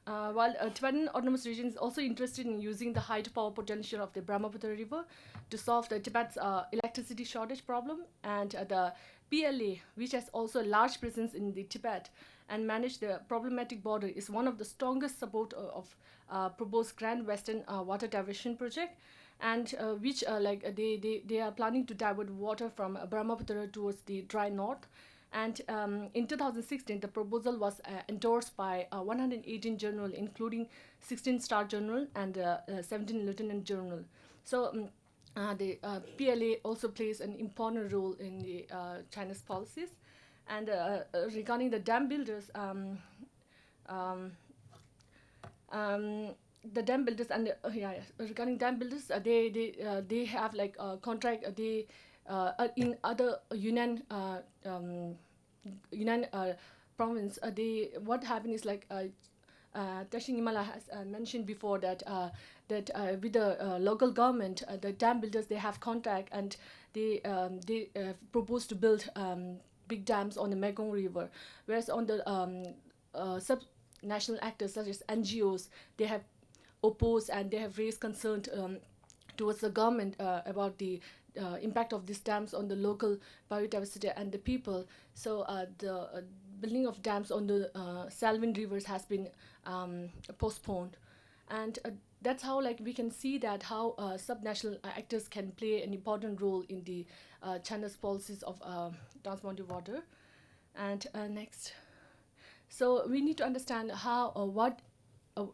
Speaker 4: While Tibetan Autonomous Region is also interested in using the hydropower potential of the Brahmaputra River to solve the Tibet's electricity shortage problem, and the PLA, which has also a large presence in the Tibet and manage the problematic border, is one of the strongest support of proposed Grand Western Water Diversion Project, and which they are planning to divert water from Brahmaputra towards the dry north. And in 2016, the proposal was endorsed by 118 journal, including 16 star journal and 17 lieutenant journal. So the PLA also plays an important role in the China's policies. And regarding the dam builders, the dam builders and regarding dam builders, they have like a contract. They in other Yunnan province, what happened is like Tashin Himala has mentioned before that with the local government, the dam builders, they have contact, and they propose to build big dams on the Mekong River, whereas on the sub-national actors such as NGOs, they have opposed and they have raised concern towards the government about the impact of these dams on the local biodiversity and the people. So the building of dams on the Salween rivers has been postponed, and that's how like we can see that how subnational actors can play an important role in the China's policies of transboundary water. And next, so we need to understand how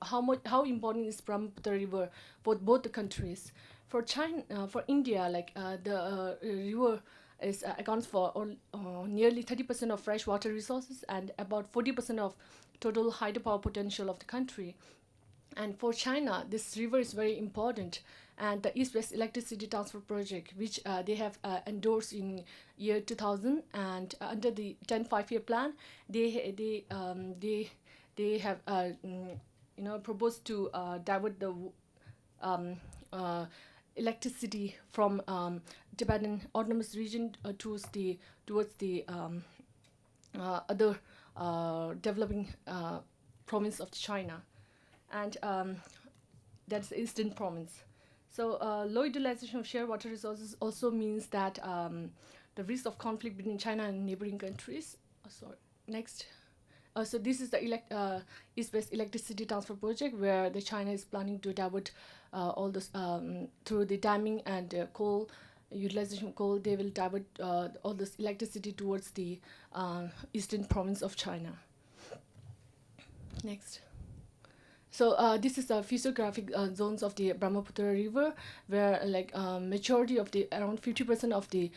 Speaker 4: how important is Brahmaputra River for both the countries. For China, for India, like the river is accounts for nearly 30% of freshwater resources and about 40% of total hydropower potential of the country. And for China, this river is very important. And the East-West Electricity Transfer Project, which they have endorsed in year 2000, and under the 10 5-year plan, they have proposed to divert the electricity from Tibetan Autonomous Region towards the other developing province of China, and that's the Eastern Province. So low utilization of shared water resources also means that the risk of conflict between China and neighboring countries. Next. So this is the East-West Electricity Transfer Project, where the China is planning to divert all this through the damming and coal utilization of coal. They will divert all this electricity towards the eastern province of China. Next. So this is the physiographic zones of the Brahmaputra River, where like majority of the around 50% of the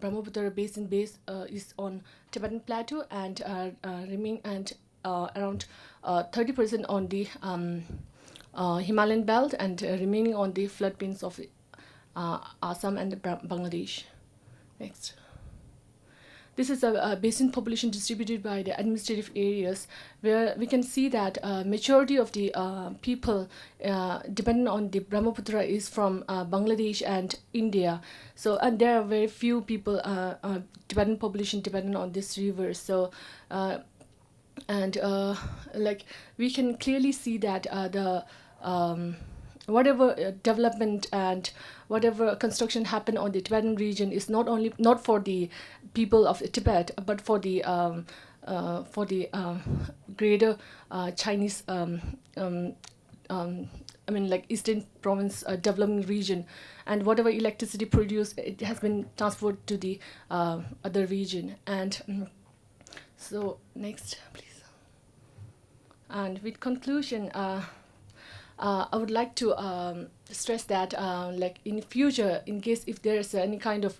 Speaker 4: Brahmaputra basin base is on Tibetan Plateau, and remain and around 30% on the Himalayan belt, and remaining on the floodplains of Assam and Bangladesh. Next. This is a basin population distributed by the administrative areas, where we can see that majority of the people dependent on the Brahmaputra is from Bangladesh and India. So, and there are very few people, Tibetan population dependent on this river. So, like we can clearly see that the whatever development and whatever construction happened on the Tibetan region is not for the people of Tibet, but for the greater Chinese like Eastern Province developing region, and whatever electricity produced, it has been transferred to the other region. And so next, please. And with conclusion, I would like to stress that, like in future, in case if there is any kind of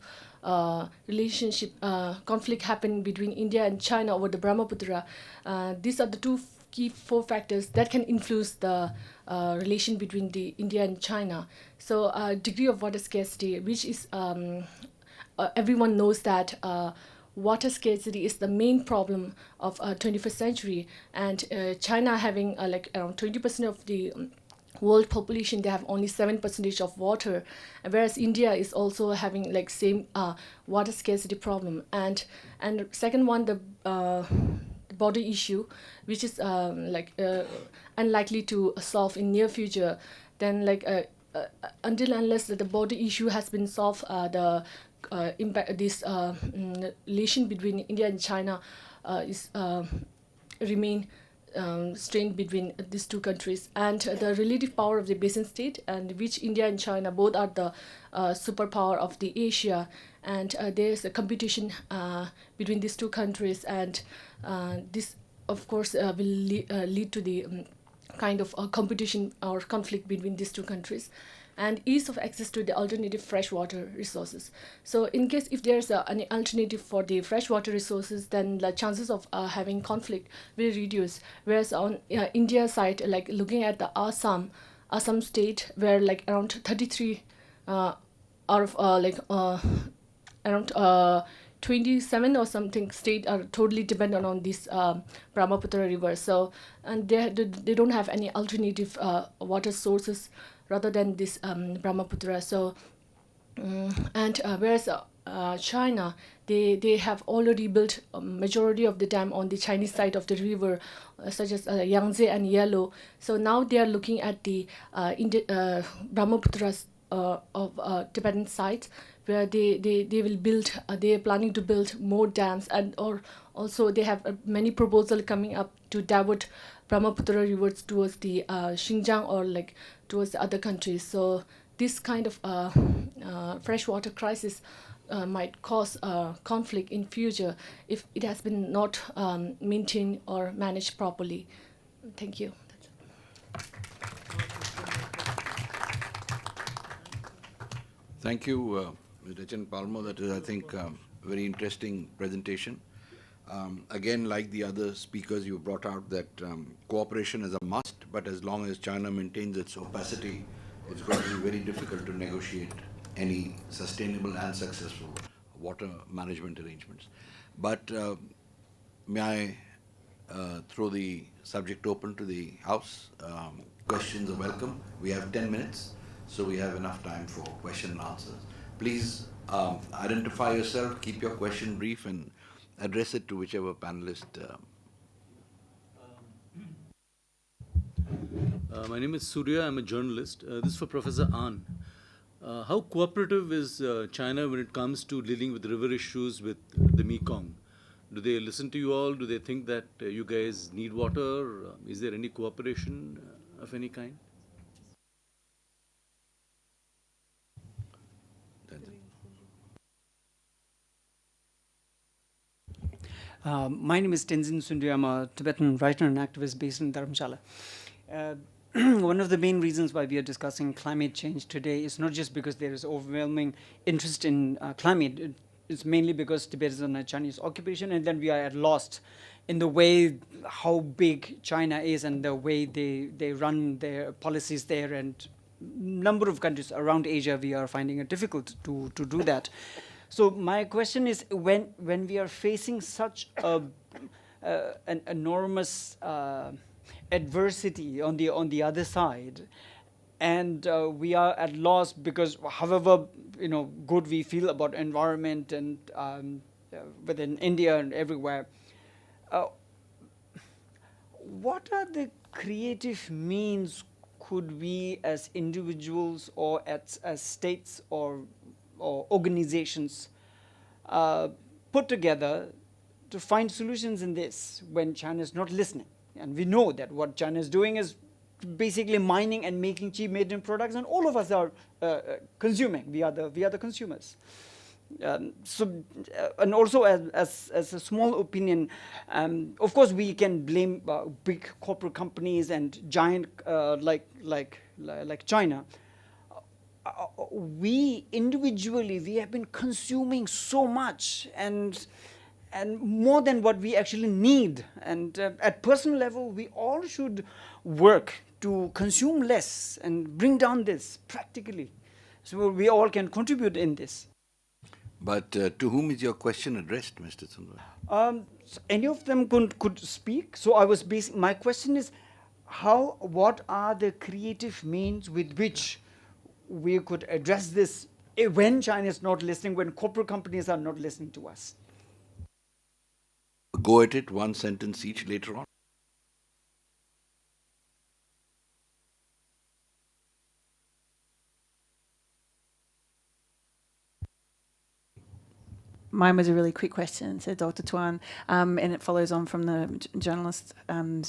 Speaker 4: relationship conflict happen between India and China over the Brahmaputra, these are the key four factors that can influence the relation between the India and China. So degree of water scarcity, which is everyone knows that water scarcity is the main problem of 21st century, and China having like around 20% of the world population, they have only 7% of water, whereas India is also having like same water scarcity problem. And second one, the border issue, which is unlikely to solve in near future. Then like until unless the border issue has been solved, the impact this relation between India and China is remain strained between these two countries. And the relative power of the basin state, and which India and China both are the superpower of the Asia, and there is a competition between these two countries, and this of course will lead to the kind of competition or conflict between these two countries. And ease of access to the alternative freshwater resources. So in case if there's any alternative for the freshwater resources, then the chances of having conflict will reduce. Whereas on India side, like looking at the Assam state, where like around 33 out of around 27 or something state are totally dependent on this Brahmaputra river. So, and they don't have any alternative water sources rather than this Brahmaputra. So, and whereas China, they have already built a majority of the dam on the Chinese side of the river, such as Yangtze and Yellow. So now they are looking at the Brahmaputra of Tibetan sites, where they will build, they are planning to build more dams, and or also they have many proposals coming up to divert Brahmaputra rivers towards the Xinjiang or like towards the other countries. So this kind of freshwater crisis might cause conflict in future if it has been not maintained or managed properly. Thank you.
Speaker 1: Thank you, Mr. Chen Palmo. That is, I think, very interesting presentation. Again, like the other speakers, you brought out that cooperation is a must, but as long as China maintains its opacity, it's going to be very difficult to negotiate any sustainable and successful water management arrangements. But may I throw the subject open to the House? Questions are welcome. We have 10 minutes, so we have enough time for question and answers. Please identify yourself, keep your question brief, and address it to whichever panelist.
Speaker 5: My name is Surya. I'm a journalist. This is for Professor An. How cooperative is China when it comes to dealing with river issues with the Mekong? Do they listen to you all? Do they think that you guys need water? Is there any cooperation of any kind?
Speaker 6: My name is Tenzin Sundri. I'm a Tibetan writer and activist based in Dharamshala. One of the main reasons why we are discussing climate change today is not just because there is overwhelming interest in climate. It's mainly because Tibet is under Chinese occupation, and then we are at lost in the way how big China is and the way they run their policies there, and number of countries around Asia, we are finding it difficult to do that. So my question is, when we are facing such an enormous adversity on the other side, and we are at loss because however good we feel about environment and within India and everywhere, what are the creative means could we as individuals or as states or organizations put together to find solutions in this when China is not listening? And we know that what China is doing is basically mining and making cheap made-in products, and all of us are consuming. We are the consumers. And also as a small opinion, of course we can blame big corporate companies and giant like China. We individually we have been consuming so much and more than what we actually need, and at personal level we all should work to consume less and bring down this practically, so we all can contribute in this.
Speaker 1: But to whom is your question addressed, Mr. Sundar?
Speaker 6: So any of them could speak. So I was my question is what are the creative means with which we could address this when China is not listening, when corporate companies are not listening to us?
Speaker 1: Go at it, one sentence each later on.
Speaker 7: Mine was a really quick question, said Dr. Tuan, and it follows on from the journalist's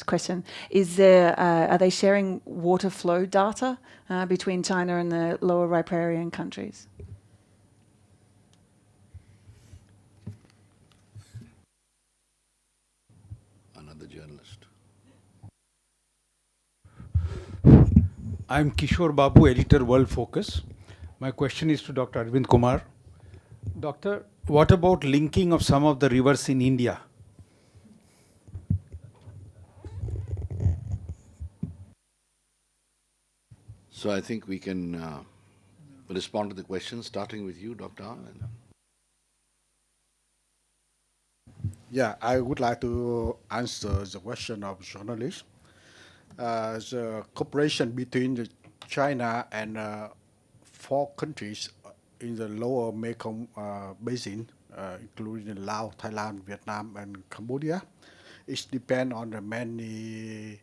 Speaker 7: question. Are they sharing water flow data between China and the lower riparian countries?
Speaker 1: Another journalist.
Speaker 8: I'm Kishore Babu, editor World Focus. My question is to Dr. Arvind Kumar. Doctor, what about linking of some of the rivers in India?
Speaker 1: So I think we can respond to the question, starting with you, Dr. An.
Speaker 2: Yeah, I would like to answer the question of journalists. The cooperation between China and 4 countries in the lower Mekong basin, including Laos, Thailand, Vietnam, and Cambodia, it depends on the many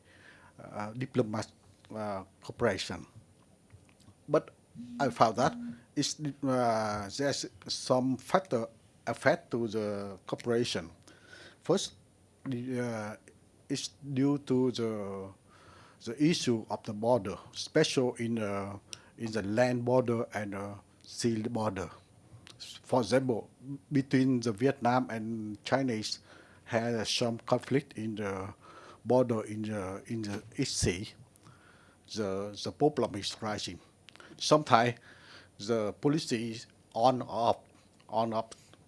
Speaker 2: diplomat cooperation. But I found that there's some factor affect to the cooperation. First, it's due to the issue of the border, especially in the land border and sea border. For example, between the Vietnam and Chinese has some conflict in the border in the East Sea. The problem is rising. Sometimes the policy is on off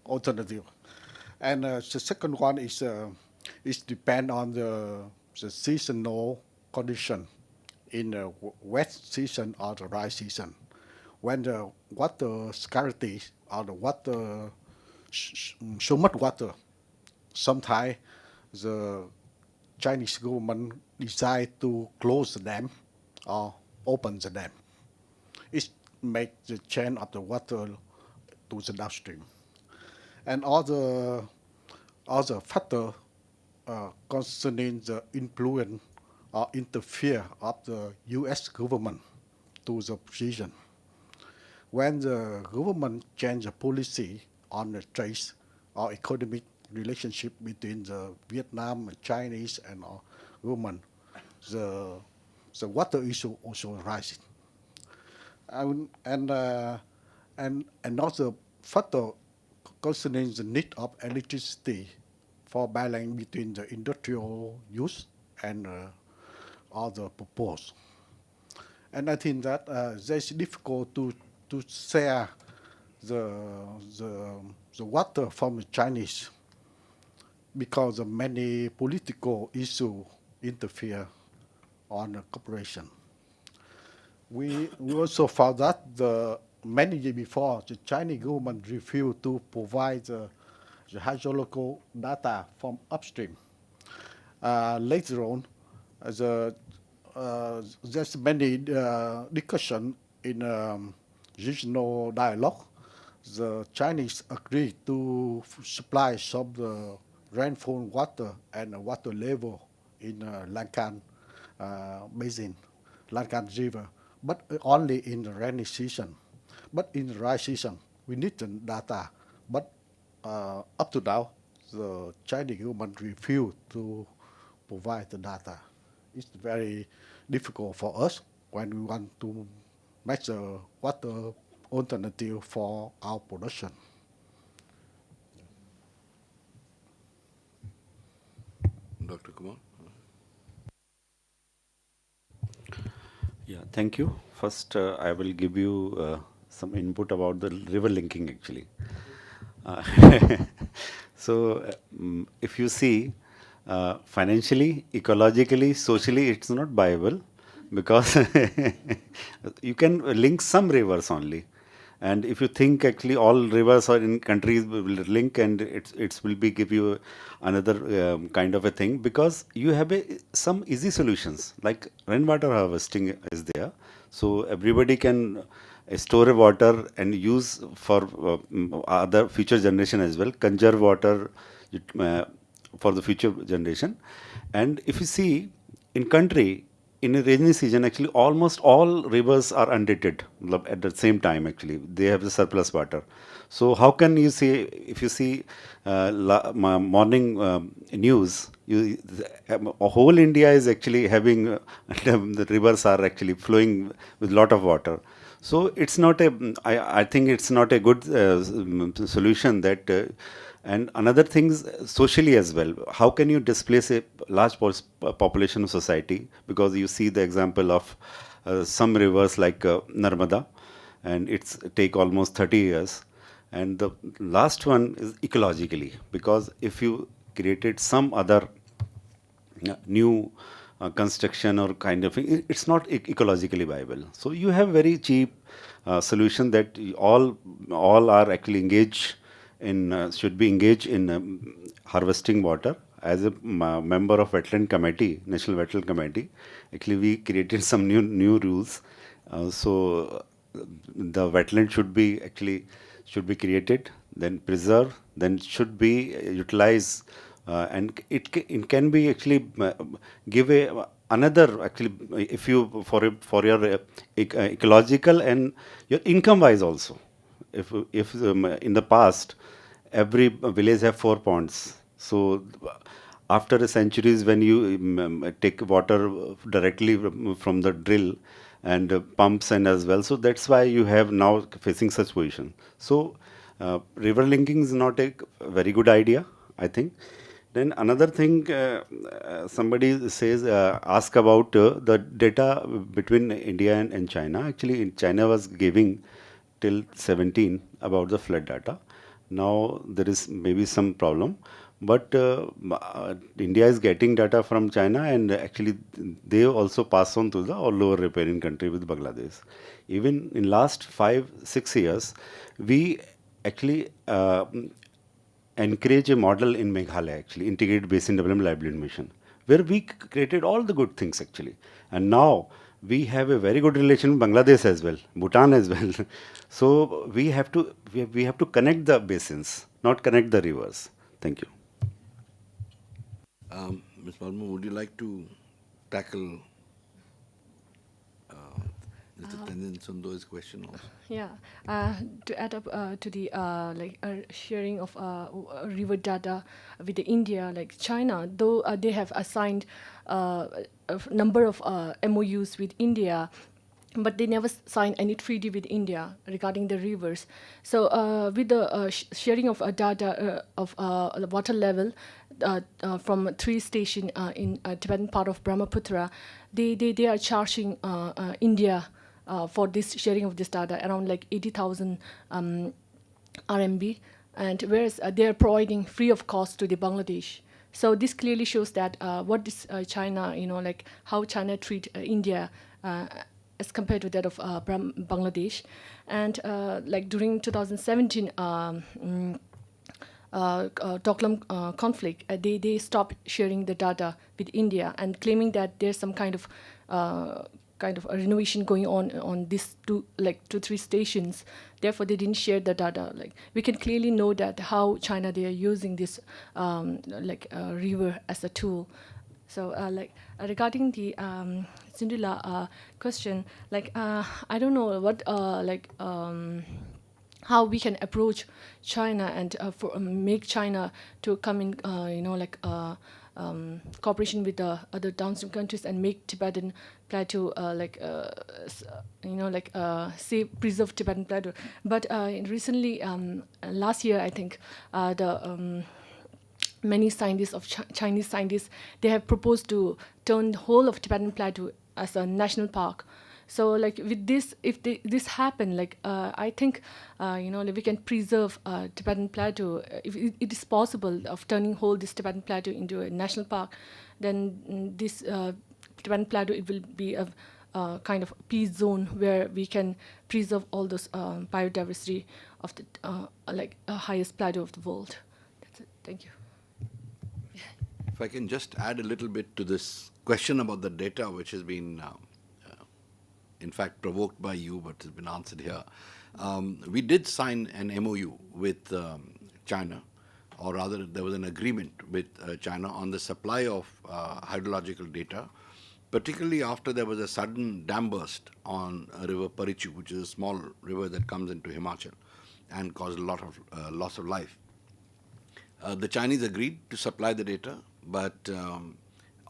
Speaker 2: alternative. And the second one is depend on the seasonal condition in the wet season or the dry season. When the water scarcity or the water so much water, sometimes the Chinese government decide to close the dam or open the dam. It makes the change of the water to the downstream. And other factor concerning the influence or interfere of the U.S. government to the position. When the government change the policy on the trade or economic relationship between the Vietnam, Chinese, and government, the water issue also rises. And another factor concerning the need of electricity for balance between the industrial use and other purpose. And I think that it's difficult to share the water from the Chinese because of many political issues interfere on the cooperation. We also found that many years before, the Chinese government refused to provide the hydrological data from upstream. Later on, there's many discussion in regional dialogue. The Chinese agreed to supply some of the rainfall water and water level in Lankan basin, Lankan River, but only in the rainy season. But in the dry season, we need the data. But up to now, the Chinese government refused to provide the data. It's very difficult for us when we want to make the water alternative for our production.
Speaker 1: Dr. Kumar.
Speaker 3: Yeah, thank you. First, I will give you some input about the river linking actually. Uh, so, if you see, financially, ecologically, socially, it's not viable because you can link some rivers only. And if you think actually all rivers are in countries will link and it will be give you another kind of a thing because you have some easy solutions like rainwater harvesting is there. So everybody can store water and use for other future generation as well, conserve water for the future generation. And if you see in country, in a rainy season, actually almost all rivers are undated at the same time. Actually, they have the surplus water. So how can you see if you see morning news? Whole India is actually having the rivers are actually flowing with lot of water. So it's not a. I think it's not a good solution that. And another thing is socially as well. How can you displace a large population of society? Because you see the example of some rivers like Narmada, and it's take almost 30 years. And the last one is ecologically, because if you created some other new construction or kind of thing, it's not ecologically viable. So you have very cheap solution that all are actually engaged in should be engaged in harvesting water. As a member of wetland committee, National Wetland Committee, actually we created some new rules. So the wetland should be created, then preserved, then should be utilized, and it can be actually give a another actually if you for your ecological and your income wise also. If in the past every village have 4 ponds, so after the centuries when you take water directly from the drill and pumps and as well, so that's why you have now facing such position. So river linking is not a very good idea, I think. Then another thing, somebody says, ask about the data between India and China. Actually, China was giving till 17 about the flood data. Now there is maybe some problem, but India is getting data from China, and actually they also pass on to the all lower riparian country with Bangladesh. Even in last 5-6 years, we actually encourage a model in Meghalaya, actually, Integrated Basin Development Livelihood Mission, where we created all the good things actually. And now we have a very good relation with Bangladesh as well, Bhutan as well. So we have to connect the basins, not connect the rivers. Thank you.
Speaker 1: Ms. Palma, would you like to tackle Mr. Tenzin Sundo's question also?
Speaker 4: Yeah, to add up to the sharing of river data with the India, like China, though they have assigned a number of MOUs with India, but they never signed any treaty with India regarding the rivers. So with the sharing of data of the water level from 3 stations in Tibetan part of Brahmaputra, they are charging India for this sharing of this data around like 80,000 RMB, and whereas they are providing free of cost to the Bangladesh. So this clearly shows that what is China, like how China treat India as compared to that of Bangladesh. And like during 2017 Doklam conflict, they stopped sharing the data with India and claiming that there's some kind of a renovation going on these 2-3 stations. Therefore, they didn't share the data. Like we can clearly know that how China they are using this river as a tool. So regarding the Sindula question, I don't know what how we can approach China and make China to come in, cooperation with the other downstream countries and make Tibetan plateau preserve Tibetan plateau. But recently, last year, I think the many scientists of Chinese scientists, they have proposed to turn the whole of Tibetan Plateau as a national park. So like with this, if this happen, like I think like we can preserve Tibetan Plateau. If it is possible of turning whole this Tibetan Plateau into a national park, then this Tibetan Plateau, it will be a kind of peace zone where we can preserve all those biodiversity of the highest plateau of the world. That's it. Thank you.
Speaker 1: If I can just add a little bit to this question about the data, which has been, in fact, provoked by you, but has been answered here. We did sign an MOU with China, or rather, there was an agreement with China on the supply of hydrological data, particularly after there was a sudden dam burst on river Parichu, which is a small river that comes into Himachal and caused a lot of loss of life. The Chinese agreed to supply the data, but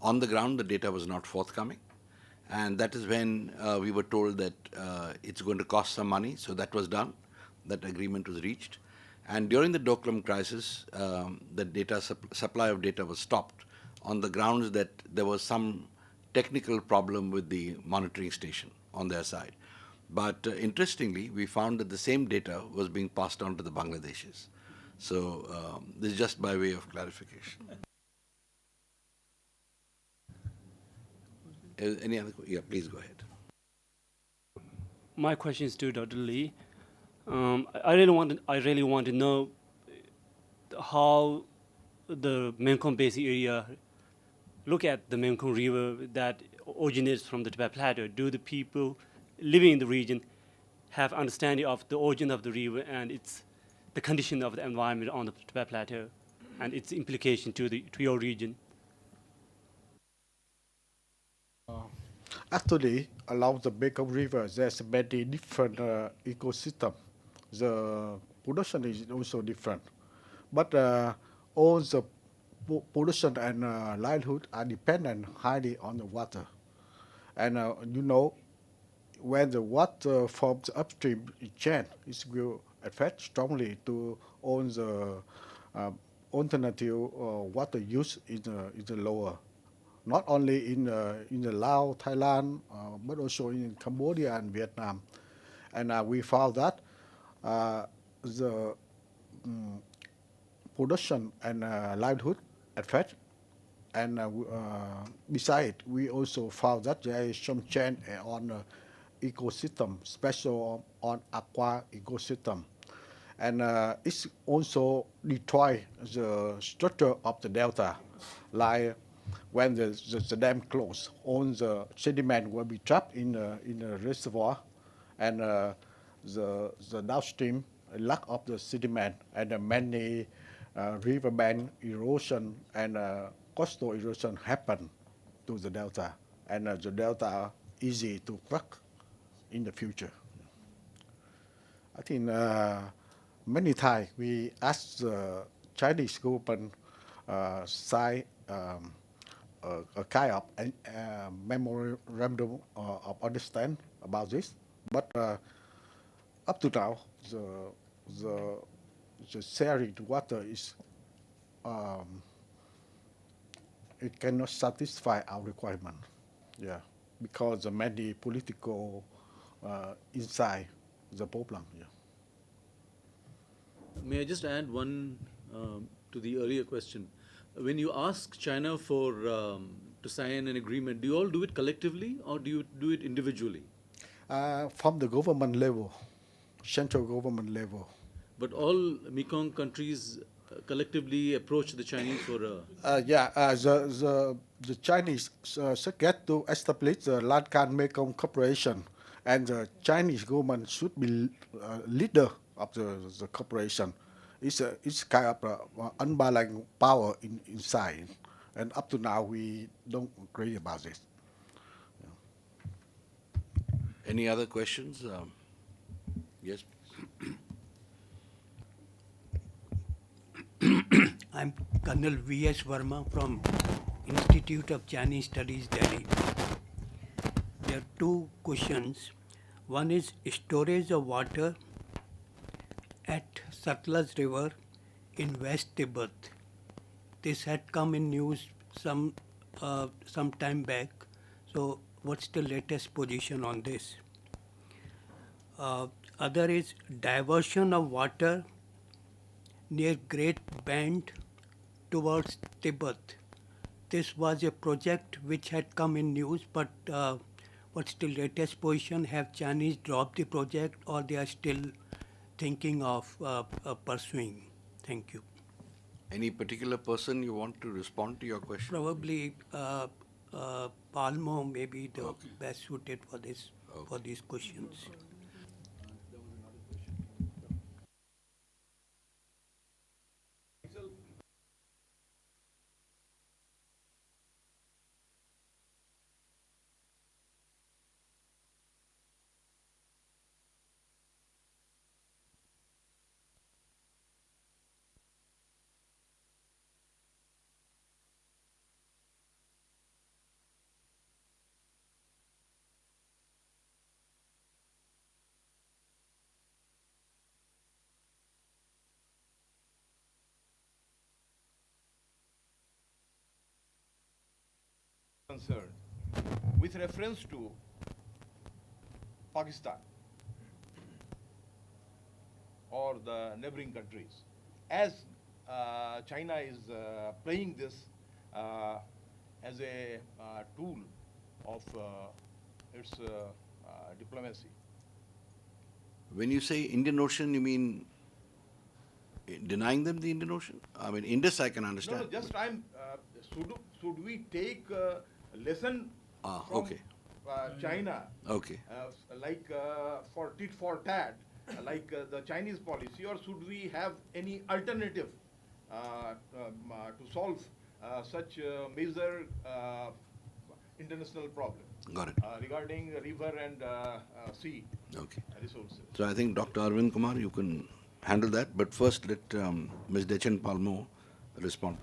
Speaker 1: on the ground the data was not forthcoming. And that is when we were told that it's going to cost some money, so that was done. That agreement was reached. And during the Doklam crisis, the data supply of data was stopped on the grounds that there was some technical problem with the monitoring station on their side. But interestingly, we found that the same data was being passed on to the Bangladeshis. So this is just by way of clarification. Any other? Yeah, please go ahead.
Speaker 9: My question is to Dr. Lee. I really want to know how the Mekong Basin area look at the Mekong River that originates from the Tibet Plateau. Do the people living in the region have understanding of the origin of the river and the condition of the environment on the Tibet Plateau and its implication to your region?
Speaker 2: Actually, along the Mekong River, there's many different ecosystem. The production is also different, but all the production and livelihood are dependent highly on the water. And when the water from the upstream is changed, it will affect strongly to all the alternative water use in the lower. Not only in the Laos, Thailand, but also in Cambodia and Vietnam. And we found that the production and livelihood affect. And besides, we also found that there is some change on ecosystem, especially on aqua ecosystem. And it's also destroy the structure of the delta, like when the dam closed, all the sediment will be trapped in the reservoir, and the downstream lack of the sediment and many riverbank erosion and coastal erosion happen to the delta, and the delta are easy to crack in the future. I think many times we ask the Chinese government sign a kind of memorandum of understand about this, but up to now the sharing the water is it cannot satisfy our requirement. Yeah, because of many political inside the problem. Yeah.
Speaker 5: May I just add one to the earlier question? When you ask China for to sign an agreement, do you all do it collectively or do you do it individually?
Speaker 2: From the government level, central government level.
Speaker 5: But all Mekong countries collectively approach the Chinese for a...
Speaker 2: The Chinese get to establish the Lankan Mekong Corporation, and the Chinese government should be leader of the corporation. It's kind of unbalanced power inside, and up to now we don't agree about this.
Speaker 1: Any other questions? Yes.
Speaker 10: I'm Colonel V.S. Verma from Institute of Chinese Studies, Delhi. There are two questions. One is storage of water at Satluj River in West Tibet. this had come in news some time back. So what's the latest position on this? Other is diversion of water near Great Bend towards Tibet. This was a project which had come in news, but what's the latest position? Have Chinese dropped the project, or they are still thinking of pursuing? Thank you.
Speaker 1: Any particular person you want to respond to your question?
Speaker 10: Probably Palmo may be the best suited for this for these questions.
Speaker 11: Concerned with reference to Pakistan or the neighboring countries, as China is playing this as a tool of its diplomacy.
Speaker 1: When you say Indian Ocean, you mean denying them the Indian Ocean? I mean, Indus I can understand.
Speaker 11: No, just should we take a lesson from
Speaker 1: okay.
Speaker 11: China,
Speaker 1: Okay.
Speaker 11: like for tit for tat, like the Chinese policy, or should we have any alternative to solve such major international problem
Speaker 1: Got it.
Speaker 11: regarding river and sea
Speaker 1: Okay.
Speaker 11: resources?
Speaker 1: So I think Dr. Arvind Kumar, you can handle that. But first, let Ms. Dechen Palmo respond.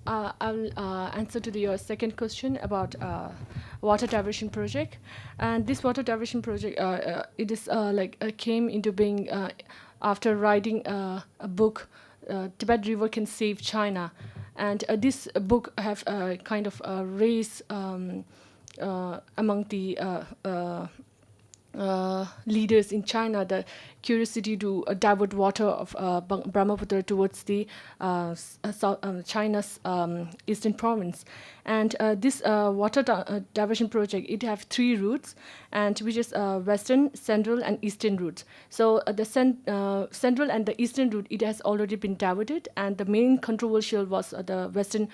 Speaker 4: I'll answer to your second question about water diversion project. And this water diversion project, it is came into being after writing a book, Tibet River Can Save China. And this book have kind of raised among the leaders in China the curiosity to divert water of Brahmaputra towards the China's eastern province. And this water diversion project, it have three routes, and which is western, central, and eastern routes. So the central and the eastern route, it has already been diverted, and the main controversial was the western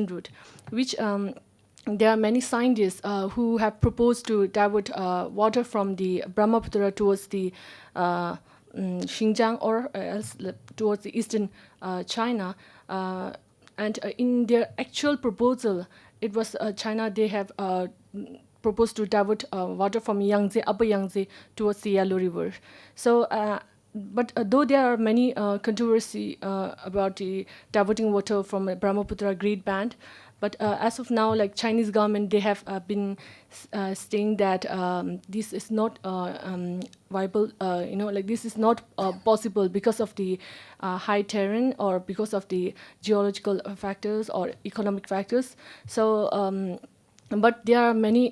Speaker 4: route, which there are many scientists who have proposed to divert water from the Brahmaputra towards the Xinjiang or else towards the eastern China. And in their actual proposal, it was China, they have proposed to divert water from Yangtze, Upper Yangtze, towards the Yellow River. So, but though there are many controversy about the diverting water from Brahmaputra Great Band, but as of now, like Chinese government, they have been saying that this is not viable. Like this is not possible because of the high terrain or because of the geological factors or economic factors. So, but there are many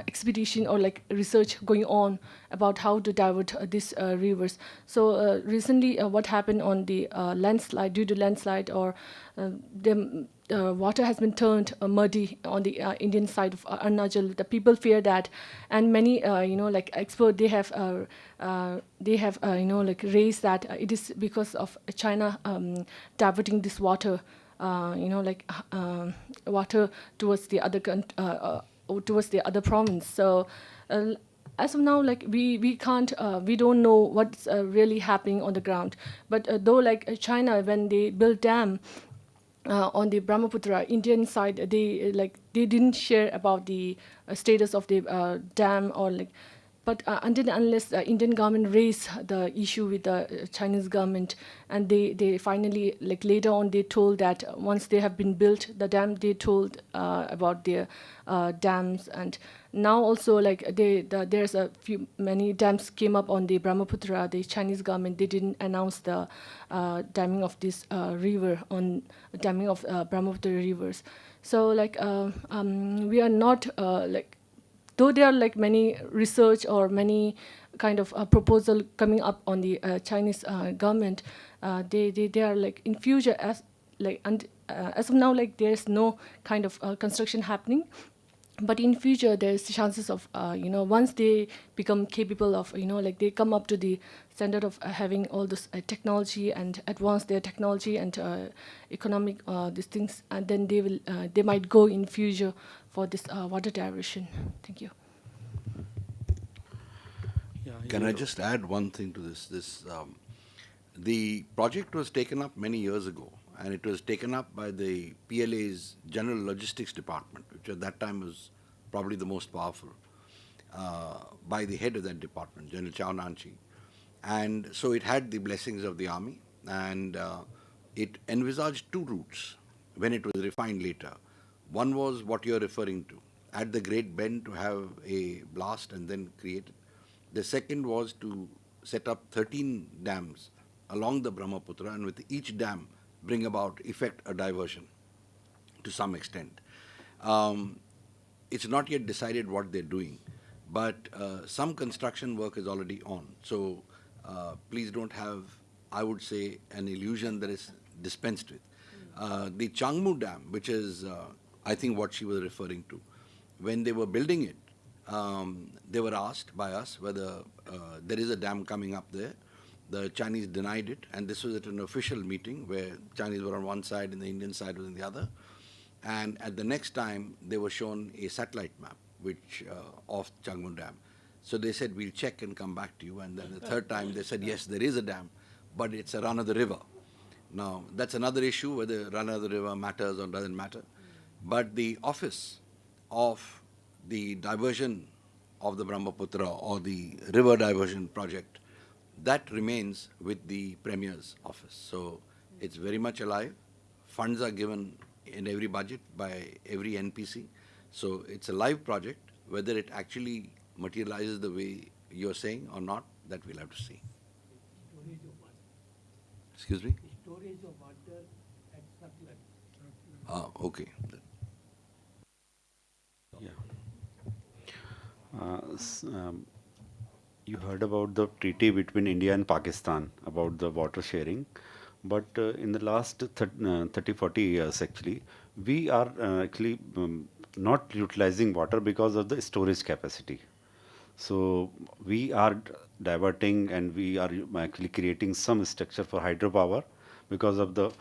Speaker 4: expedition or like research going on about how to divert these rivers. So recently, what happened on the landslide, due to landslide, or the water has been turned muddy on the Indian side of Arunachal. The people fear that, and many experts, they have raised that it is because of China diverting this water, water towards the other province. So as of now, like we can't, we don't know what's really happening on the ground. But though like China, when they built dam on the Brahmaputra Indian side, they didn't share about the status of the dam, or like but until and unless the Indian government raised the issue with the Chinese government, and they finally, like later on, they told that once they have been built, the dam, they told about their dams, and now also like there's many dams came up on the Brahmaputra. The Chinese government, they didn't announce the damming of this river, on damming of Brahmaputra rivers. So like we are not like, though there are like many research or many kind of proposal coming up on the Chinese government, they are like in future, as like as of now, like there's no kind of construction happening. But in future, there's chances of once they become capable of like they come up to the standard of having all this technology and advance their technology and economic these things, and then they might go in future for this water diversion. Thank you.
Speaker 1: Can I just add one thing to this? The project was taken up many years ago, and it was taken up by the PLA's General Logistics Department, which at that time was probably the most powerful, by the head of that department, General Chao Nanchi. And so it had the blessings of the army, and it envisaged two routes when it was refined later. One was what you're referring to, at the Great Bend to have a blast and then create it. The second was to set up 13 dams along the Brahmaputra, and with each dam bring about, effect a diversion to some extent. It's not yet decided what they're doing, but some construction work is already on. So please don't have, I would say, an illusion that is dispensed with. The Changmu Dam, which is, I think, what she was referring to, when they were building it, they were asked by us whether there is a dam coming up there. The Chinese denied it, and this was at an official meeting where Chinese were on one side and the Indian side was on the other. And at the next time, they were shown a satellite map of Changmu Dam. So they said, we'll check and come back to you. And then the third time, they said, yes, there is a dam, but it's a run of the river. Now, that's another issue, whether run of the river matters or doesn't matter. But the office of the diversion of the Brahmaputra or the river diversion project, that remains with the Premier's office. So it's very much alive. Funds are given in every budget by every NPC. So it's a live project. Whether it actually materializes the way you're saying or not, that we'll have to see. Excuse me?
Speaker 10: Storage of water at surplus.
Speaker 1: Okay.
Speaker 3: You heard about the treaty between India and Pakistan about the water sharing, but in the last 30-40 years, actually, we are actually not utilizing water because of the storage capacity. So we are diverting, and we are actually creating some structure for hydropower because of the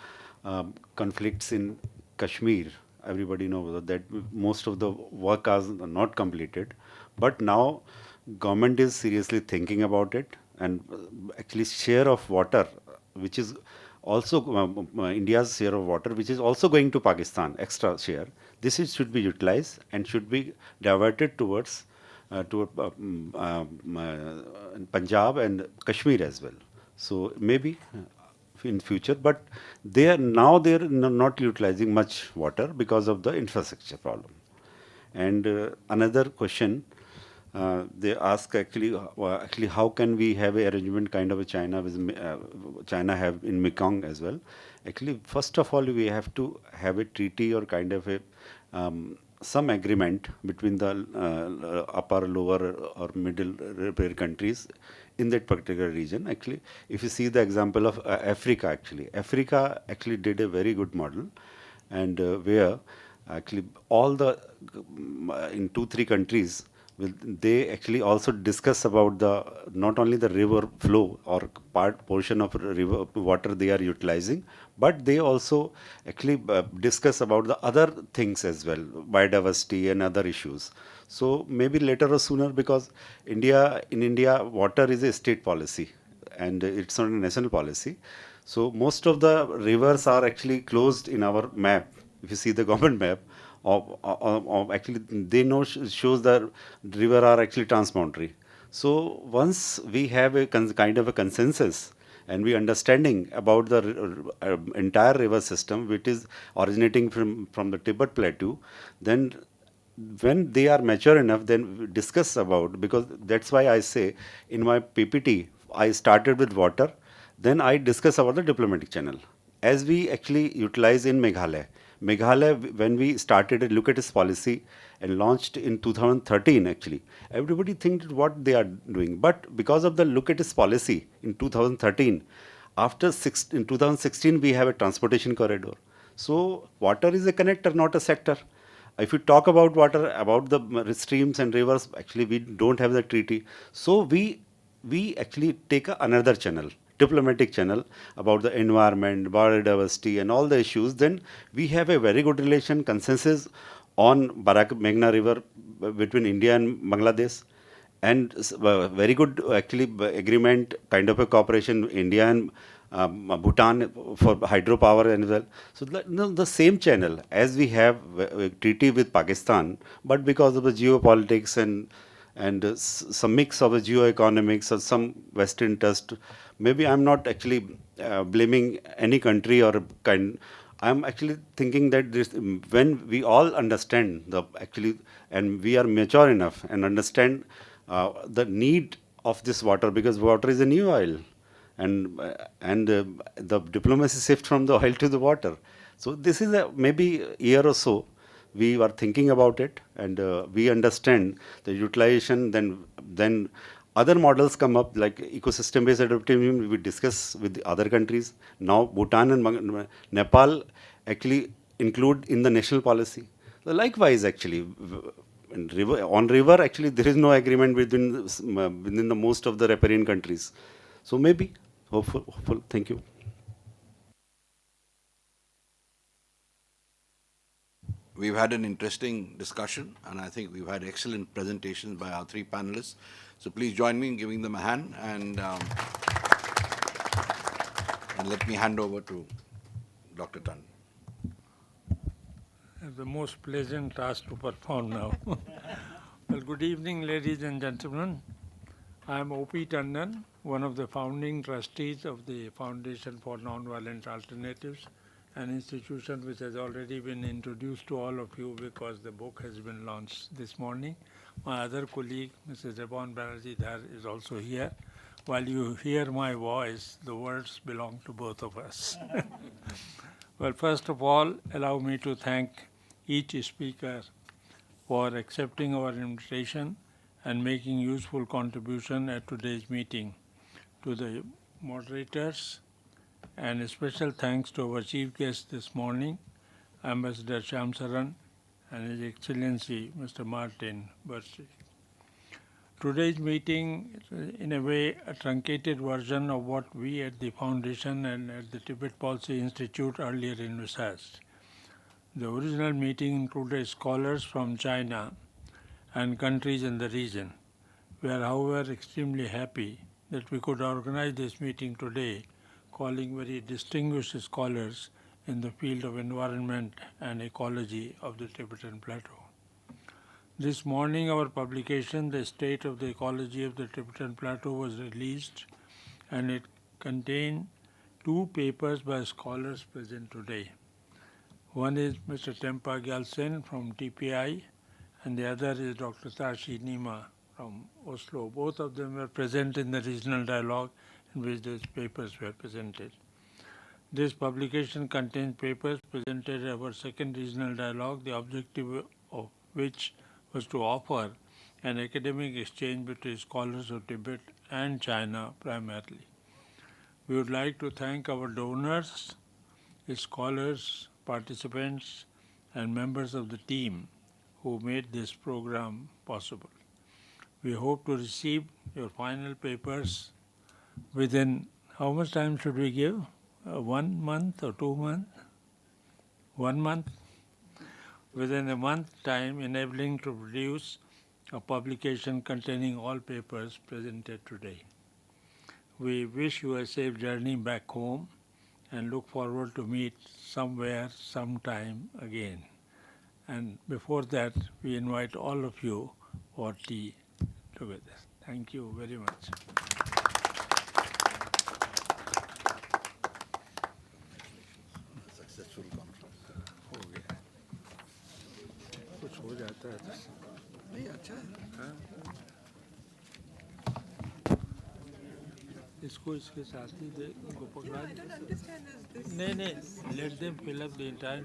Speaker 3: conflicts in Kashmir. Everybody knows that most of the work is not completed, but now government is seriously thinking about it, and actually share of water, which is also India's share of water, which is also going to Pakistan, extra share. This should be utilized and should be diverted towards Punjab and Kashmir as well. So maybe in future, but they're not utilizing much water because of the infrastructure problem. And another question they ask actually how can we have a arrangement kind of a China with China have in Mekong as well. Actually, first of all, we have to have a treaty or kind of a some agreement between the upper, lower or middle river countries in that particular region. Actually, if you see the example of Africa actually did a very good model, and where actually all the in 2-3 countries they actually also discuss about the not only the river flow or portion of river water they are utilizing, but they also actually discuss about the other things as well, biodiversity and other issues. So maybe later or sooner, because in India water is a state policy and it's not a national policy. So most of the rivers are actually closed in our map. If you see the government map, actually they know shows the river are actually transboundary. So once we have a kind of a consensus and we understanding about the entire river system which is originating from the Tibet plateau, then when they are mature enough, then we discuss about, because that's why I say in my PPT, I started with water, then I discuss about the diplomatic channel. As we actually utilize in Meghalaya, when we started a look at its policy and launched in 2013 actually, everybody thinks what they are doing. But because of the look at its policy in 2013, in 2016 we have a transportation corridor. So water is a connector, not a sector. If you talk about water, about the streams and rivers, actually we don't have the treaty. So we actually take another channel, diplomatic channel, about the environment, biodiversity, and all the issues. Then we have a very good relation, consensus on Barak Meghna River between India and Bangladesh, and very good actually agreement, kind of a cooperation, India and Bhutan for hydropower as well. So the same channel as we have a treaty with Pakistan, but because of the geopolitics and some mix of the geoeconomics or some Western interest, maybe I'm not actually blaming any country or kind. I'm actually thinking that when we all understand the actually, and we are mature enough and understand the need of this water, because water is a new oil, and the diplomacy shift from the oil to the water. So this is maybe a year or so we were thinking about it, and we understand the utilization. Then other models come up like ecosystem based adaptation. We discuss with the other countries. Now Bhutan and Nepal actually include in the national policy. So likewise, actually, on river, actually there is no agreement within the most of the riparian countries. So maybe hopeful. Thank you.
Speaker 1: We've had an interesting discussion, and I think we've had excellent presentations by our three panelists. So please join me in giving them a hand, and let me hand over to Dr. Tan.
Speaker 12: The most pleasant task to perform now. Well, good evening, ladies and gentlemen. I am O.P. Tandon, one of the founding trustees of the Foundation for Nonviolent Alternatives, an institution which has already been introduced to all of you because the book has been launched this morning. My other colleague, Mrs. Rebon Banerjee Dhar, is also here. While you hear my voice, the words belong to both of us. Well, first of all, allow me to thank each speaker for accepting our invitation and making useful contribution at today's meeting. To the moderators, and a special thanks to our chief guest this morning, Ambassador Shamsaran and His Excellency Mr. Martin Bursi. Today's meeting is in a way a truncated version of what we at the Foundation and at the Tibet Policy Institute earlier envisaged. The original meeting included scholars from China and countries in the region. We are, however, extremely happy that we could organize this meeting today, calling very distinguished scholars in the field of environment and ecology of the Tibetan Plateau. This morning, our publication, The State of the Ecology of the Tibetan Plateau, was released, and it contained two papers by scholars present today. One is Mr. Tempa Gyaltsen from TPI, and the other is Dr. Tashi Nima from Oslo. Both of them were present in the regional dialogue in which these papers were presented. This publication contains papers presented at our second regional dialogue, the objective of which was to offer an academic exchange between scholars of Tibet and China primarily. We would like to thank our donors, scholars, participants, and members of the team who made this program possible. We hope to receive your final papers within, how much time should we give? 1 month or 2 months? 1 month? Within a month time, enabling to produce a publication containing all papers presented today. We wish you a safe journey back home and look forward to meet somewhere, sometime again. And before that, we invite all of you for tea together. Thank you. Thank you very much.
Speaker 1: Successful conference.
Speaker 12: हो गया कुछ हो जाता है तो
Speaker 1: नहीं अच्छा है.
Speaker 12: हाँ? इसको इसके साथ ही दे उनको पकड़ा दे. नहीं नहीं, let them fill up the entire